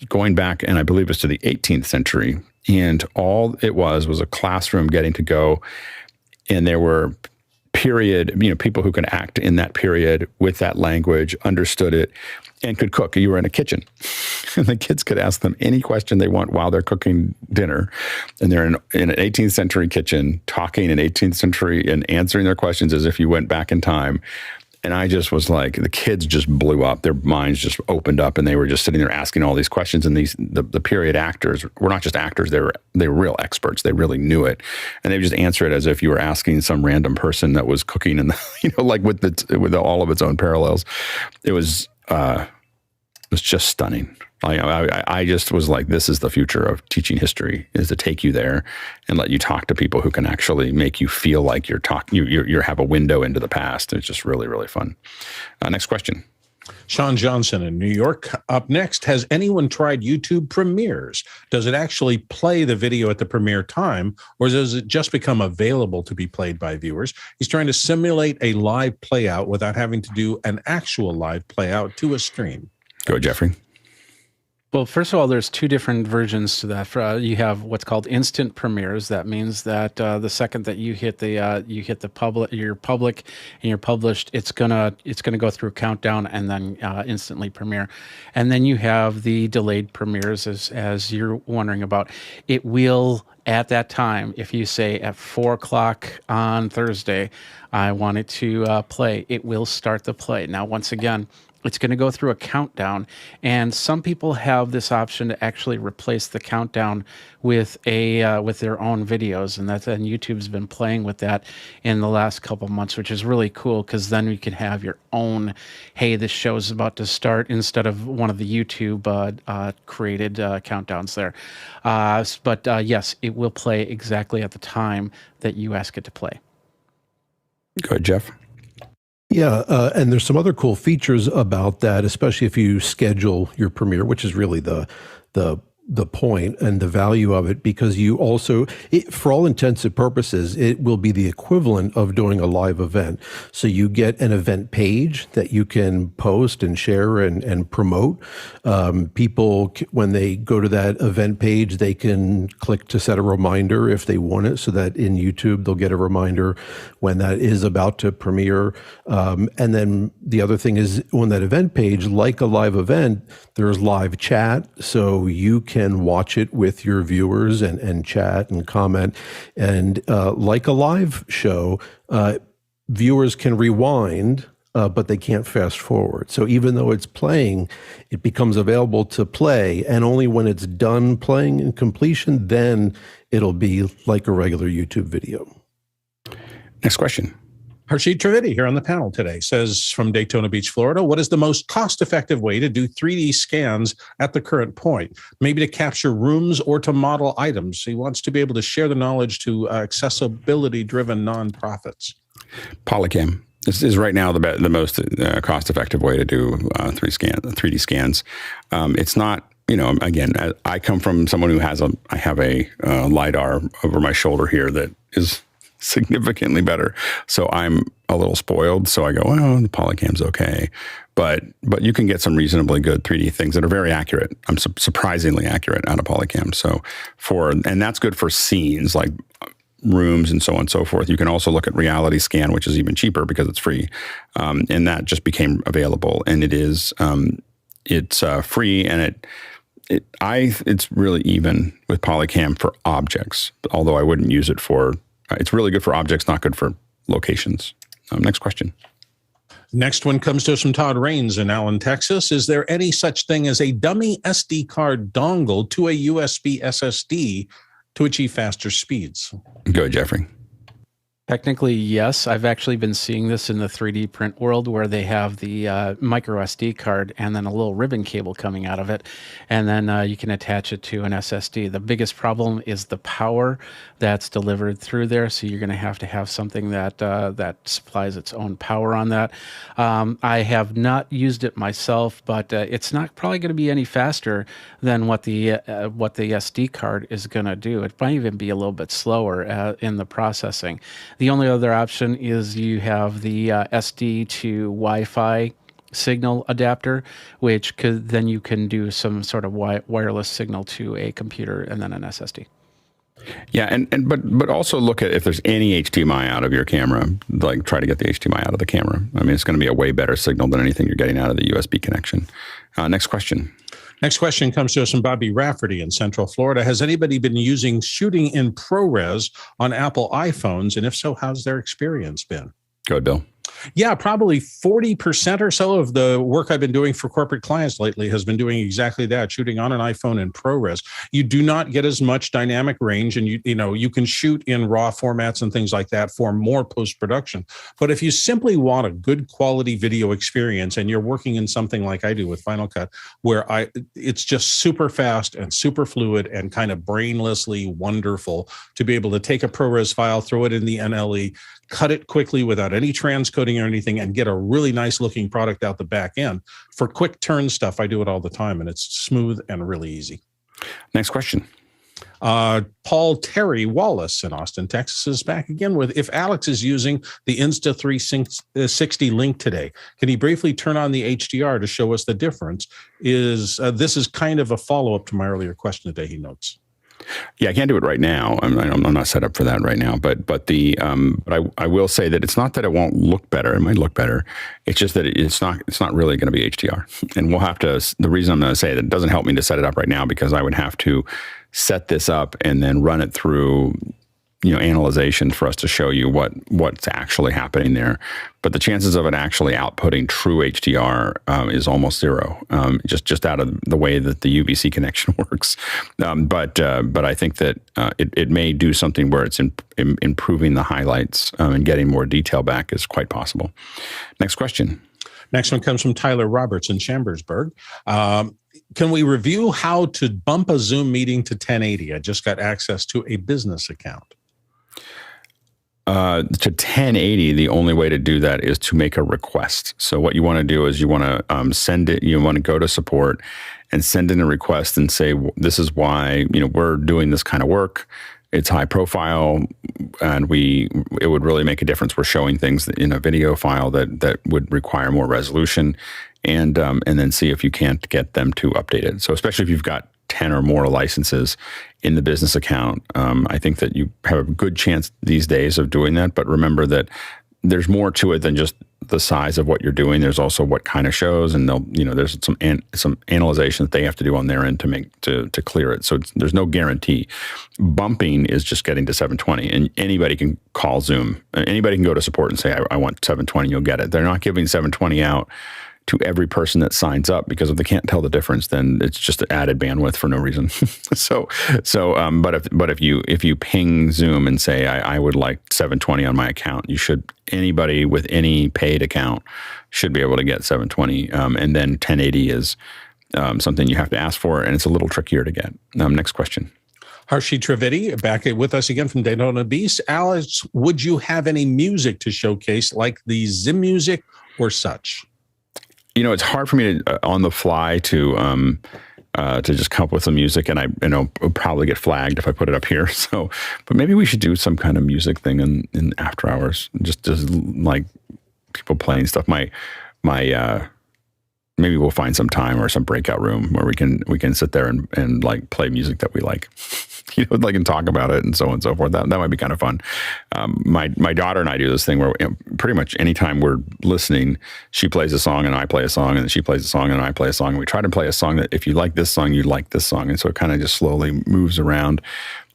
going back, and I believe it was to the 18th century. And all it was a classroom getting to go, and there were people who could act in that period with that language, understood it, and could cook. You were in a kitchen, and the kids could ask them any question they want while they're cooking dinner. And they're in an 18th century kitchen, talking in 18th century and answering their questions as if you went back in time. And I just was like, the kids just blew up. Their minds just opened up, and they were just sitting there asking all these questions. And the period actors were not just actors; they were real experts. They really knew it, and they would just answer it as if you were asking some random person that was cooking, and like with all of its own parallels. It was just stunning. I just was like, this is the future of teaching history, is to take you there and let you talk to people who can actually make you feel like you have a window into the past. It's just really, really fun. Next question. Sean Johnson in New York. Up next, has anyone tried YouTube Premieres? Does it actually play the video at the premiere time, or does it just become available to be played by viewers? He's trying to simulate a live play out without having to do an actual live play out to a stream. Go, Jeffrey. Well, first of all, there's two different versions to that. You have what's called instant premieres. That means that the second that you hit you're public and you're published, it's gonna go through a countdown and then instantly premiere. And then you have the delayed premieres, as you're wondering about. It will, at that time, if you say at 4:00 on Thursday, I want it to play, it will start the play. Now, once again, it's going to go through a countdown, and some people have this option to actually replace the countdown with their own videos, and YouTube's been playing with that in the last couple of months, which is really cool, because then you can have your own, hey, this show's about to start, instead of one of the YouTube created countdowns there. But yes, it will play exactly at the time that you ask it to play. Go ahead, Jeff. Yeah, and there's some other cool features about that, especially if you schedule your premiere, which is really the point and the value of it, because you also, for all intents and purposes, it will be the equivalent of doing a live event. So you get an event page that you can post and share and promote. People, when they go to that event page, they can click to set a reminder if they want it, so that in YouTube they'll get a reminder when that is about to premiere. And then the other thing is, on that event page, like a live event, there's live chat, so you can watch it with your viewers and chat and comment. And like a live show, viewers can rewind, but they can't fast forward. So even though it's playing, it becomes available to play, and only when it's done playing in completion, then it'll be like a regular YouTube video. Next question. Harshit Trivedi here on the panel today says, from Daytona Beach, Florida, what is the most cost-effective way to do 3D scans at the current point? Maybe to capture rooms or to model items. He wants to be able to share the knowledge to accessibility-driven nonprofits. Polycam. This is right now the most cost-effective way to do 3D scans. It's not, again, I come from someone who I have a LiDAR over my shoulder here that is significantly better. So I'm a little spoiled. So I go, well, the Polycam's okay. But you can get some reasonably good 3D things that are very accurate. I'm surprisingly accurate out of Polycam. So and that's good for scenes like rooms and so on and so forth. You can also look at Reality Scan, which is even cheaper because it's free. And that just became available. And it's free, and It's really even with Polycam for objects, although I wouldn't use it for. It's really good for objects, not good for locations. Next question. Next one comes to us from Todd Rains in Allen, Texas. Is there any such thing as a dummy SD card dongle to a USB SSD to achieve faster speeds? Go, Jeffrey. Technically, yes. I've actually been seeing this in the 3D print world where they have the micro SD card and then a little ribbon cable coming out of it. And then you can attach it to an SSD. The biggest problem is the power that's delivered through there. So you're going to have something that that supplies its own power on that. I have not used it myself, but it's not probably going to be any faster than what the SD card is going to do. It might even be a little bit slower in the processing. The only other option is you have the SD to Wi-Fi signal adapter, which then you can do some sort of wireless signal to a computer and then an SSD. Yeah, but also look at if there's any HDMI out of your camera, like try to get the HDMI out of the camera. I mean, it's going to be a way better signal than anything you're getting out of the USB connection. Next question. Next question comes to us from Bobby Rafferty in Central Florida. Has anybody been shooting in ProRes on Apple iPhones? And if so, how's their experience been? Go ahead, Bill. Yeah, probably 40% or so of the work I've been doing for corporate clients lately has been doing exactly that, shooting on an iPhone in ProRes. You do not get as much dynamic range, and you can shoot in RAW formats and things like that for more post-production. But if you simply want a good quality video experience and you're working in something like I do with Final Cut, where it's just super fast and super fluid and kind of brainlessly wonderful to be able to take a ProRes file, throw it in the NLE, cut it quickly without any transcoding or anything, and get a really nice looking product out the back end. For quick turn stuff, I do it all the time, and it's smooth and really easy. Next question. Paul Terry Wallace in Austin, Texas is back again with, if Alex is using the Insta360 Link today, can he briefly turn on the HDR to show us the difference? This is kind of a follow-up to my earlier question today, he notes. Yeah, I can't do it right now. I'm not set up for that right now. But I will say that it's not that it won't look better. It might look better. It's just that it's not really going to be HDR. And we'll have to. The reason I'm going to say that it doesn't help me to set it up right now because I would have to set this up and then run it through analyzation for us to show you what's actually happening there. But the chances of it actually outputting true HDR is almost zero, just out of the way that the UVC connection works. But I think that it may do something where it's improving the highlights and getting more detail back is quite possible. Next question. Next one comes from Tyler Roberts in Chambersburg. Can we review how to bump a Zoom meeting to 1080? I just got access to a business account. To 1080, the only way to do that is to make a request. So what you want to do is you want to send it. You want to go to support and send in a request and say, this is why we're doing this kind of work. It's high profile, and it would really make a difference. We're showing things in a video file that would require more resolution, and then see if you can't get them to update it. So especially if you've got 10 or more licenses in the business account, I think that you have a good chance these days of doing that. But remember that there's more to it than just the size of what you're doing. There's also what kind of shows, and there's some analyzation that they have to do on their end to clear it. So there's no guarantee. Bumping is just getting to 720, and anybody can call Zoom. Anybody can go to support and say, I want 720, you'll get it. They're not giving 720 out to every person that signs up, because if they can't tell the difference, then it's just added bandwidth for no reason. But if you ping Zoom and say I would like 720 on my account, anybody with any paid account should be able to get 720, and then 1080 is something you have to ask for, and it's a little trickier to get. Next question. Harshi Trivedi back with us again from Daytona Beast. Alex, would you have any music to showcase, like the Zim music or such? It's hard for me to on the fly to just come up with some music, and I'll probably get flagged if I put it up here. So, but maybe we should do some kind of music thing in after hours, just like people playing stuff. Maybe we'll find some time or some breakout room where we can sit there and like play music that we like. like and talk about it and so on and so forth. That might be kind of fun. My daughter and I do this thing where pretty much anytime we're listening, she plays a song and I play a song, and then she plays a song and I play a song. And we try to play a song that if you like this song, you like this song. And so it kind of just slowly moves around.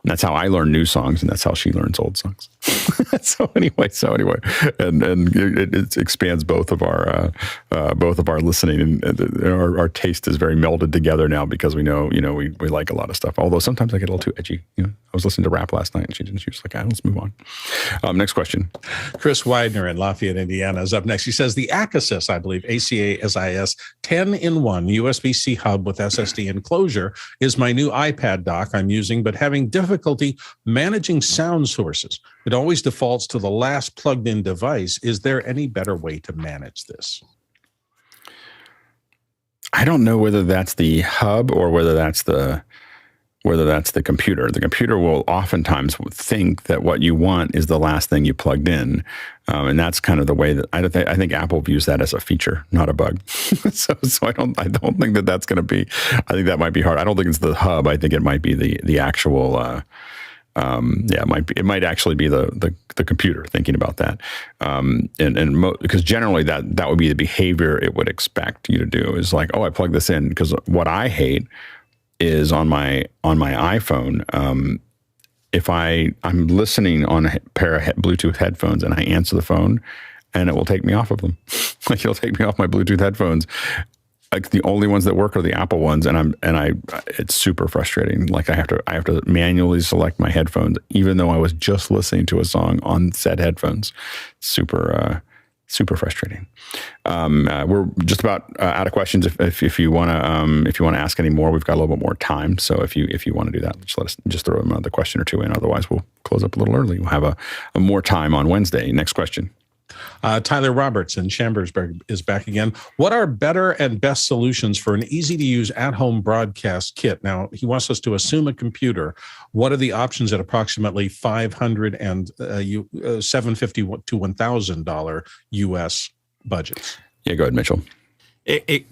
And that's how I learn new songs, and that's how she learns old songs. so anyway, and it expands both of our listening, and our taste is very melded together now because we know we like a lot of stuff. Although sometimes I get a little too edgy. I was listening to rap last night, and she was like, "Let's move on." Next question. Chris Widener in Lafayette, Indiana, is up next. He says the Acasis, I believe, ACASIS 10-in-1 USB-C hub with SSD enclosure is my new iPad dock I'm using, but having difficulty managing sound sources. It always defaults to the last plugged-in device. Is there any better way to manage this? I don't know whether that's the hub or whether that's the computer. The computer will oftentimes think that what you want is the last thing you plugged in, and that's kind of the way that I think Apple views that as a feature, not a bug. so I don't think that that's going to be. I think that might be hard. I don't think it's the hub. I think it might be the actual. It might actually be the computer thinking about that, because generally that would be the behavior it would expect you to do is like, oh, I plug this in, because what I hate is on my iPhone, if I'm listening on a pair of Bluetooth headphones and I answer the phone, and it will take me off of them. Like it'll take me off my Bluetooth headphones. Like the only ones that work are the Apple ones, and it's super frustrating. Like I have to manually select my headphones, even though I was just listening to a song on said headphones. Super frustrating. We're just about out of questions. If you want to ask any more, we've got a little bit more time. So if you want to do that, just throw another question or two in. Otherwise, we'll close up a little early. We'll have a more time on Wednesday. Next question. Tyler Roberts in Chambersburg is back again. What are better and best solutions for an easy-to-use at-home broadcast kit? Now, he wants us to assume a computer. What are the options at approximately $500 and $750 to $1,000 U.S. budgets? Yeah, go ahead, Mitchell. It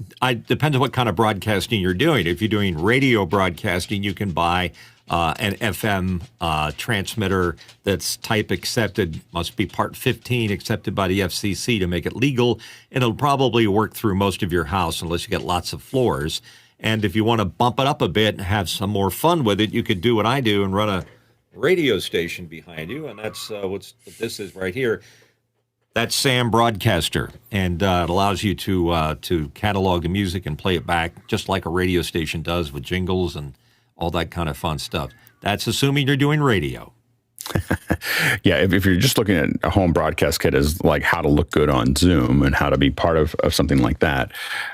depends on what kind of broadcasting you're doing. If you're doing radio broadcasting, you can buy an FM transmitter that's type accepted, must be Part 15 accepted by the FCC to make it legal, and it'll probably work through most of your house unless you get lots of floors. And if you want to bump it up a bit and have some more fun with it, you could do what I do and run a radio station behind you, and that's what this is right here. That's Sam Broadcaster, and it allows you to catalog the music and play it back just like a radio station does with jingles and all that kind of fun stuff. That's assuming you're doing radio. Yeah, if you're just looking at a home broadcast kit as like how to look good on Zoom and how to be part of something like that,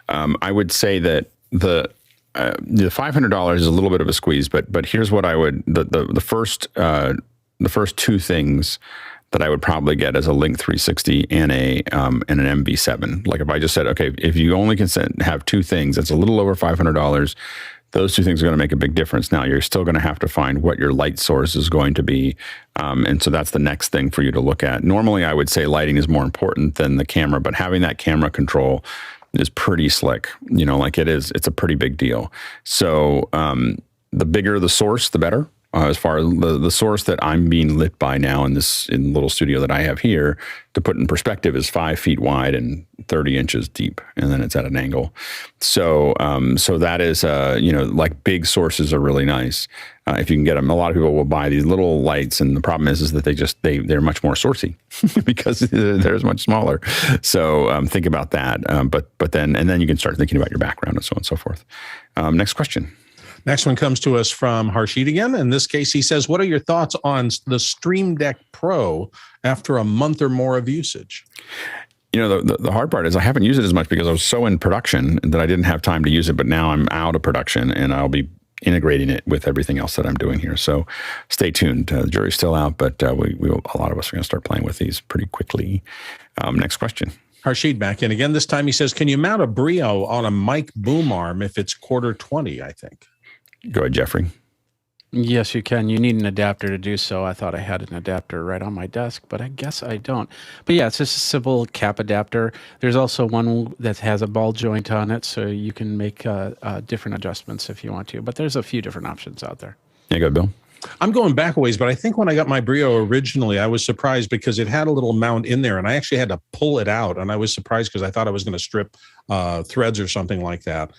I would say that the $500 is a little bit of a squeeze. But here's what I would the first two things that I would probably get as a Link 360 and an MB7. Like if I just said, okay, if you only can have two things, that's a little over $500. Those two things are going to make a big difference. Now, you're still going to have to find what your light source is going to be. And so that's the next thing for you to look at. Normally, I would say lighting is more important than the camera, but having that camera control is pretty slick. Like it's a pretty big deal. So the bigger the source, the better. As far as the source that I'm being lit by now in the little studio that I have here, to put in perspective, is 5 feet wide and 30 inches deep, and then it's at an angle. So that is like big sources are really nice if you can get them. A lot of people will buy these little lights, and the problem is that they're much more sourcey because they're much smaller. So think about that. But then you can start thinking about your background and so on and so forth. Next question. Next one comes to us from Harshit again. In this case, he says, what are your thoughts on the Stream Deck Pro after a month or more of usage? The hard part is I haven't used it as much because I was so in production that I didn't have time to use it. But now I'm out of production, and I'll be integrating it with everything else that I'm doing here. So stay tuned. The jury's still out, but a lot of us are going to start playing with these pretty quickly. Next question. Harshid back in again. This time he says, can you mount a Brio on a mic boom arm if it's 1/4-20, I think? Go ahead, Jeffrey. Yes, you can. You need an adapter to do so. I thought I had an adapter right on my desk, but I guess I don't. But yeah, it's just a simple cap adapter. There's also one that has a ball joint on it, so you can make different adjustments if you want to. But there's a few different options out there. Yeah, go ahead, Bill. I'm going back a ways, but I think when I got my Brio originally, I was surprised because it had a little mount in there, and I actually had to pull it out. And I was surprised because I thought I was going to strip threads or something like that.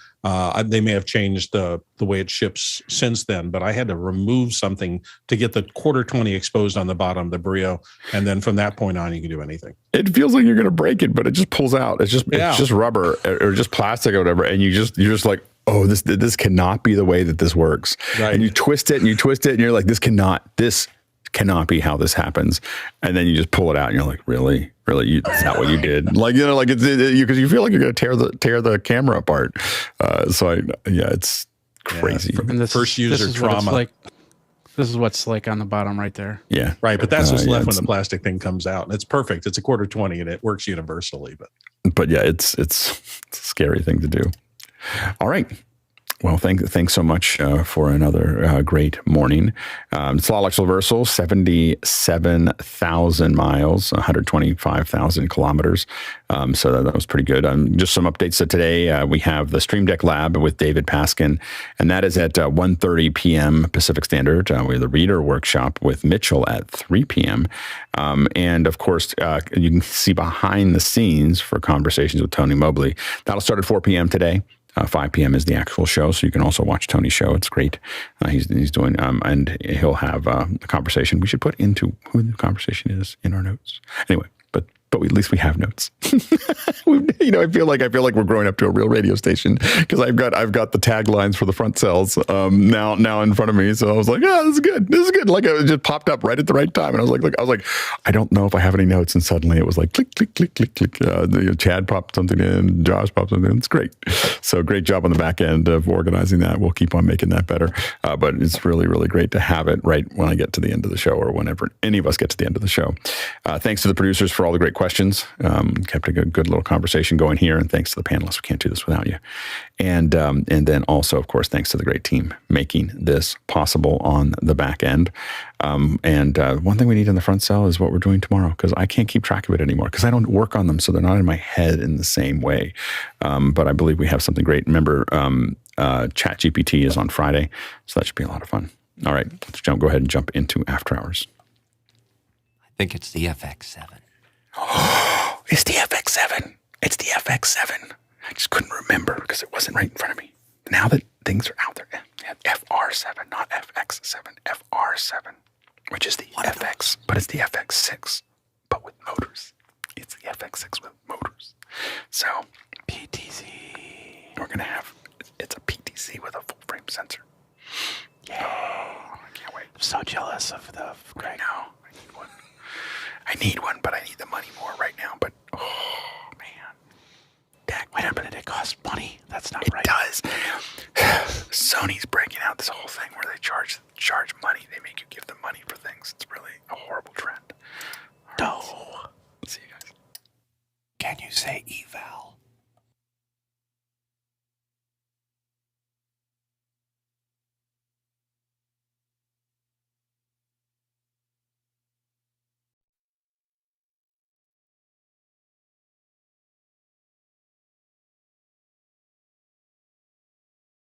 They may have changed the way it ships since then, but I had to remove something to get the 1/4-20 exposed on the bottom of the Brio, and then from that point on, you can do anything. It feels like you're going to break it, but it just pulls out. It's just rubber or just plastic or whatever, and you're just like, oh, this cannot be the way that this works. Right. And you twist it and you're like, this cannot be how this happens. And then you just pull it out and you're like, really? Is that what you did? Like, because you feel like you're going to tear the camera apart. It's crazy. Yeah, and first user trauma. This is what's like on the bottom right there. Yeah. Right. But that's what's left when the plastic thing comes out. And it's perfect. It's a 1/4-20 and it works universally. But yeah, it's a scary thing to do. All right. Well, thanks so much for another great morning. SmallRig Universal, 77,000 miles, 125,000 kilometers. So that was pretty good. Just some updates. So today we have the Stream Deck Lab with David Paskin, and that is at 1:30 p.m. Pacific Standard. We have the Reader Workshop with Mitchell at 3 p.m. And of course, you can see behind the scenes for conversations with Tony Mobley. That'll start at 4 p.m. today. 5 p.m. is the actual show, so you can also watch Tony's show. It's great. He's doing, and he'll have a conversation. We should put into who the conversation is in our notes. Anyway, but at least we have notes. I feel like we're growing up to a real radio station because I've got the taglines for the front cells now in front of me. So I was like, yeah, this is good. Like it just popped up right at the right time, and I was like, I don't know if I have any notes, and suddenly it was like click click click click click. Chad popped something in, Josh popped something in. It's great. So great job on the back end of organizing that. We'll keep on making that better. But it's really really great to have it right when I get to the end of the show, or whenever any of us get to the end of the show. Thanks to the producers for all the great questions. Kept a good little conversation going here, and thanks to the panelists. We can't do this without you. And then also, of course, thanks to the great team making this possible on the back end. And one thing we need in the front cell is what we're doing tomorrow, because I can't keep track of it anymore because I don't work on them, so they're not in my head in the same way. But I believe we have something great. Remember, ChatGPT is on Friday, so that should be a lot of fun. All right, let's go ahead and jump into After Hours. I think it's the FX7. It's the FX7. It's the FX7. I just couldn't remember because it wasn't right in front of me. Now that things are out there, FR7, not FX7, FR7, which is the FX, but it's the FX6, but with motors. It's the FX6 with motors. So, PTZ. We're going to have, it's a PTZ with a full frame sensor. Yay. Oh, I can't wait. I'm so jealous of the Greg. No. I need one, but I need the money more right now. But, oh, man. Wait a minute, it costs money. That's not right. It does. Sony's breaking out this whole thing where they charge money. They make you give them money for things. It's really a horrible trend. No. Let's see you guys. Can you say eval?